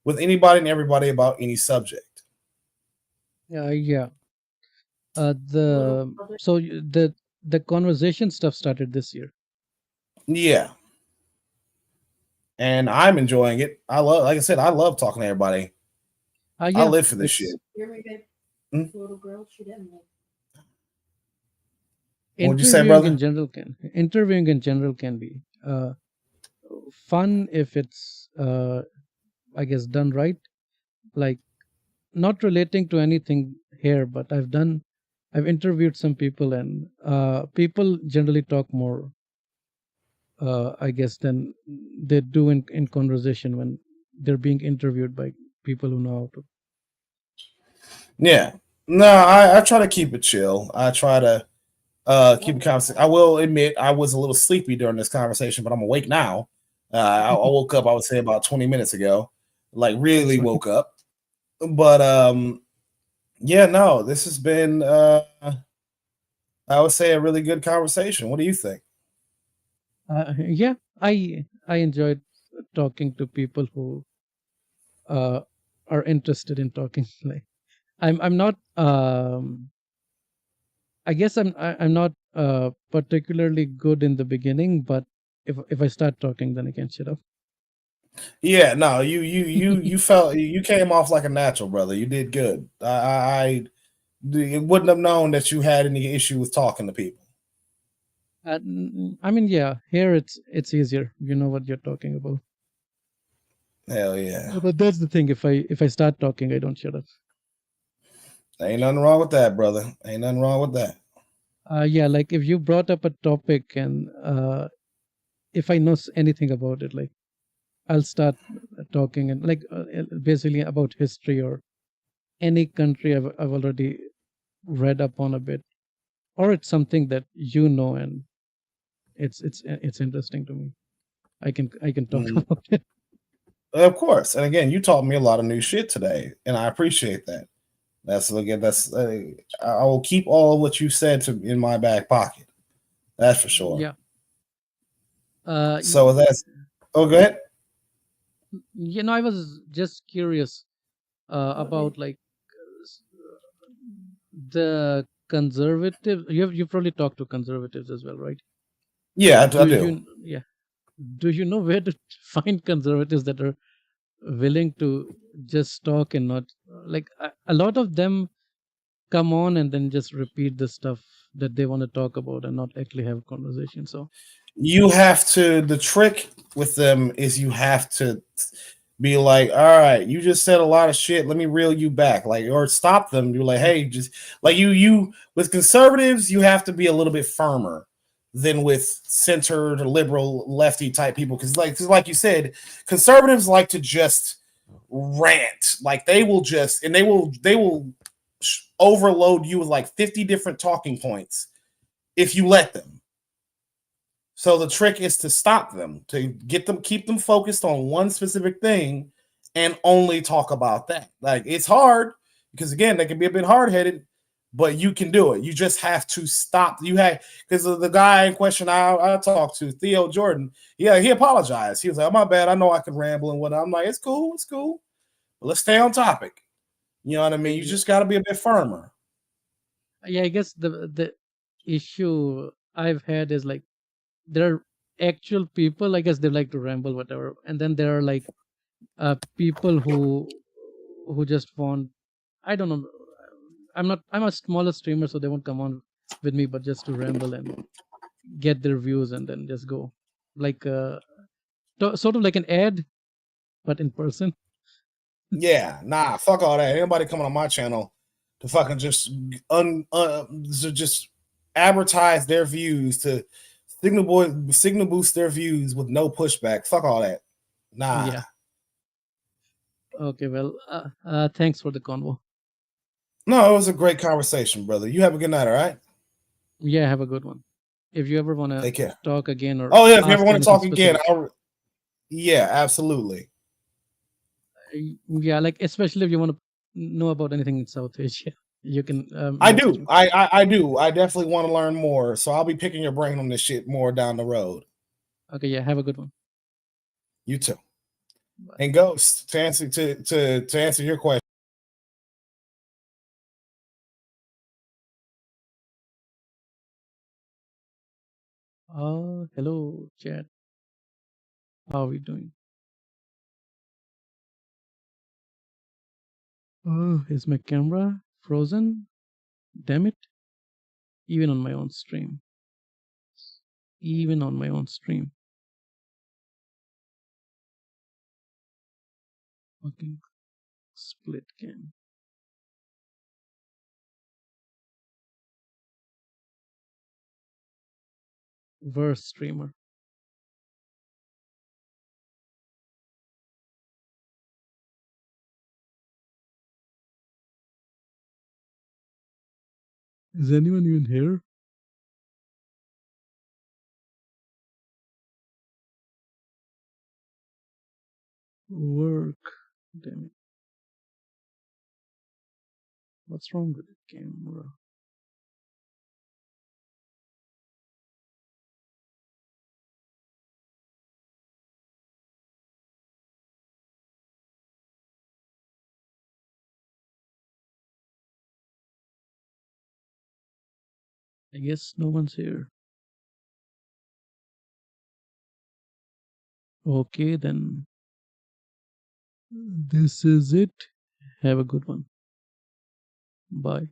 with anybody and everybody about any subject. Yeah. The conversation stuff started this year. Yeah. And I'm enjoying it. Like I said, I love talking to everybody. Yeah, I live for this shit. Little girl, she didn't like. What'd you say, brother? Interviewing in general can be fun if it's I guess done right. Like, not relating to anything here, but I've interviewed some people, and people generally talk more I guess than they do in conversation when they're being interviewed by people who know how to. Yeah. No, I try to keep it chill. I try to keep it conversation. I will admit I was a little sleepy during this conversation, but I'm awake now. I woke up, I would say, about 20 minutes ago. Like really woke up. But yeah, no, this has been I would say a really good conversation. What do you think? Yeah, I enjoyed talking to people who are interested in talking. Like, I'm not I guess I'm not particularly good in the beginning, but if I start talking, then I can't shut up. Yeah, no, you felt you came off like a natural, brother. You did good. it wouldn't have known that you had any issue with talking to people. I mean, yeah, here it's easier. You know what you're talking about. Hell yeah. But that's the thing. If I start talking, I don't shut up. Ain't nothing wrong with that, brother. Ain't nothing wrong with that. Yeah, like if you brought up a topic and if I know anything about it, like I'll start talking and like basically about history or any country I've already read up on a bit, or it's something that you know and it's interesting to me. I can talk about it. Of course. And again, you taught me a lot of new shit today, and I appreciate that. That's I will keep all of what you said in my back pocket. That's for sure. Yeah. So that's go ahead. I was just curious about like the conservative. You probably talked to conservatives as well, right? Yeah, I do. Do you know where to find conservatives that are willing to just talk and not like a lot of them come on and then just repeat the stuff that they want to talk about and not actually have a conversation. So you have to, the trick with them is you have to be like, all right, you just said a lot of shit, let me reel you back, like, or stop them. You're like, hey, just like you with conservatives, you have to be a little bit firmer than with centered liberal lefty type people, because like you said, conservatives like to just rant, like they will just, and they will overload you with like 50 different talking points if you let them. So the trick is to stop them, to keep them focused on one specific thing and only talk about that. Like, it's hard because again, they can be a bit hard-headed, but you can do it. You just have to stop. You have, because the guy in question I talked to, Theo Jordan, he apologized. He was like, oh, my bad. I know I could ramble and whatnot. I'm like, it's cool. But let's stay on topic. You know what I mean? You just got to be a bit firmer. yeah, I guess the issue I've had is like there are actual people, I guess they like to ramble, whatever, and then there are like people who just want, I don't know, I'm a smaller streamer, so they won't come on with me, but just to ramble and get their views and then just go like sort of like an ad, but in person. Yeah, nah, fuck all that. Anybody coming on my channel to fucking just just advertise their views, to signal boost their views with no pushback. Fuck all that. Nah. Yeah. Okay, well, thanks for the convo. No, it was a great conversation, brother. You have a good night, all right? Yeah, have a good one. If you ever want Take to care. talk again, or Oh yeah, if you ever ask want to talk anything again, specific, yeah, absolutely. yeah, like especially if you want to know about anything in South Asia, you can I message do. me. I do. I definitely want to learn more. So I'll be picking your brain on this shit more down the road. Okay, yeah, have a good one. You too. Bye. And Ghost, to answer your question. Hello, chat. How are we doing? Oh, is my camera frozen? Damn it. Even on my own stream. Even on my own stream. Fucking split cam. Worst streamer. Is anyone even here? Work. Damn it. What's wrong with the camera? I guess no one's here. Okay, then this is it. Have a good one. Bye.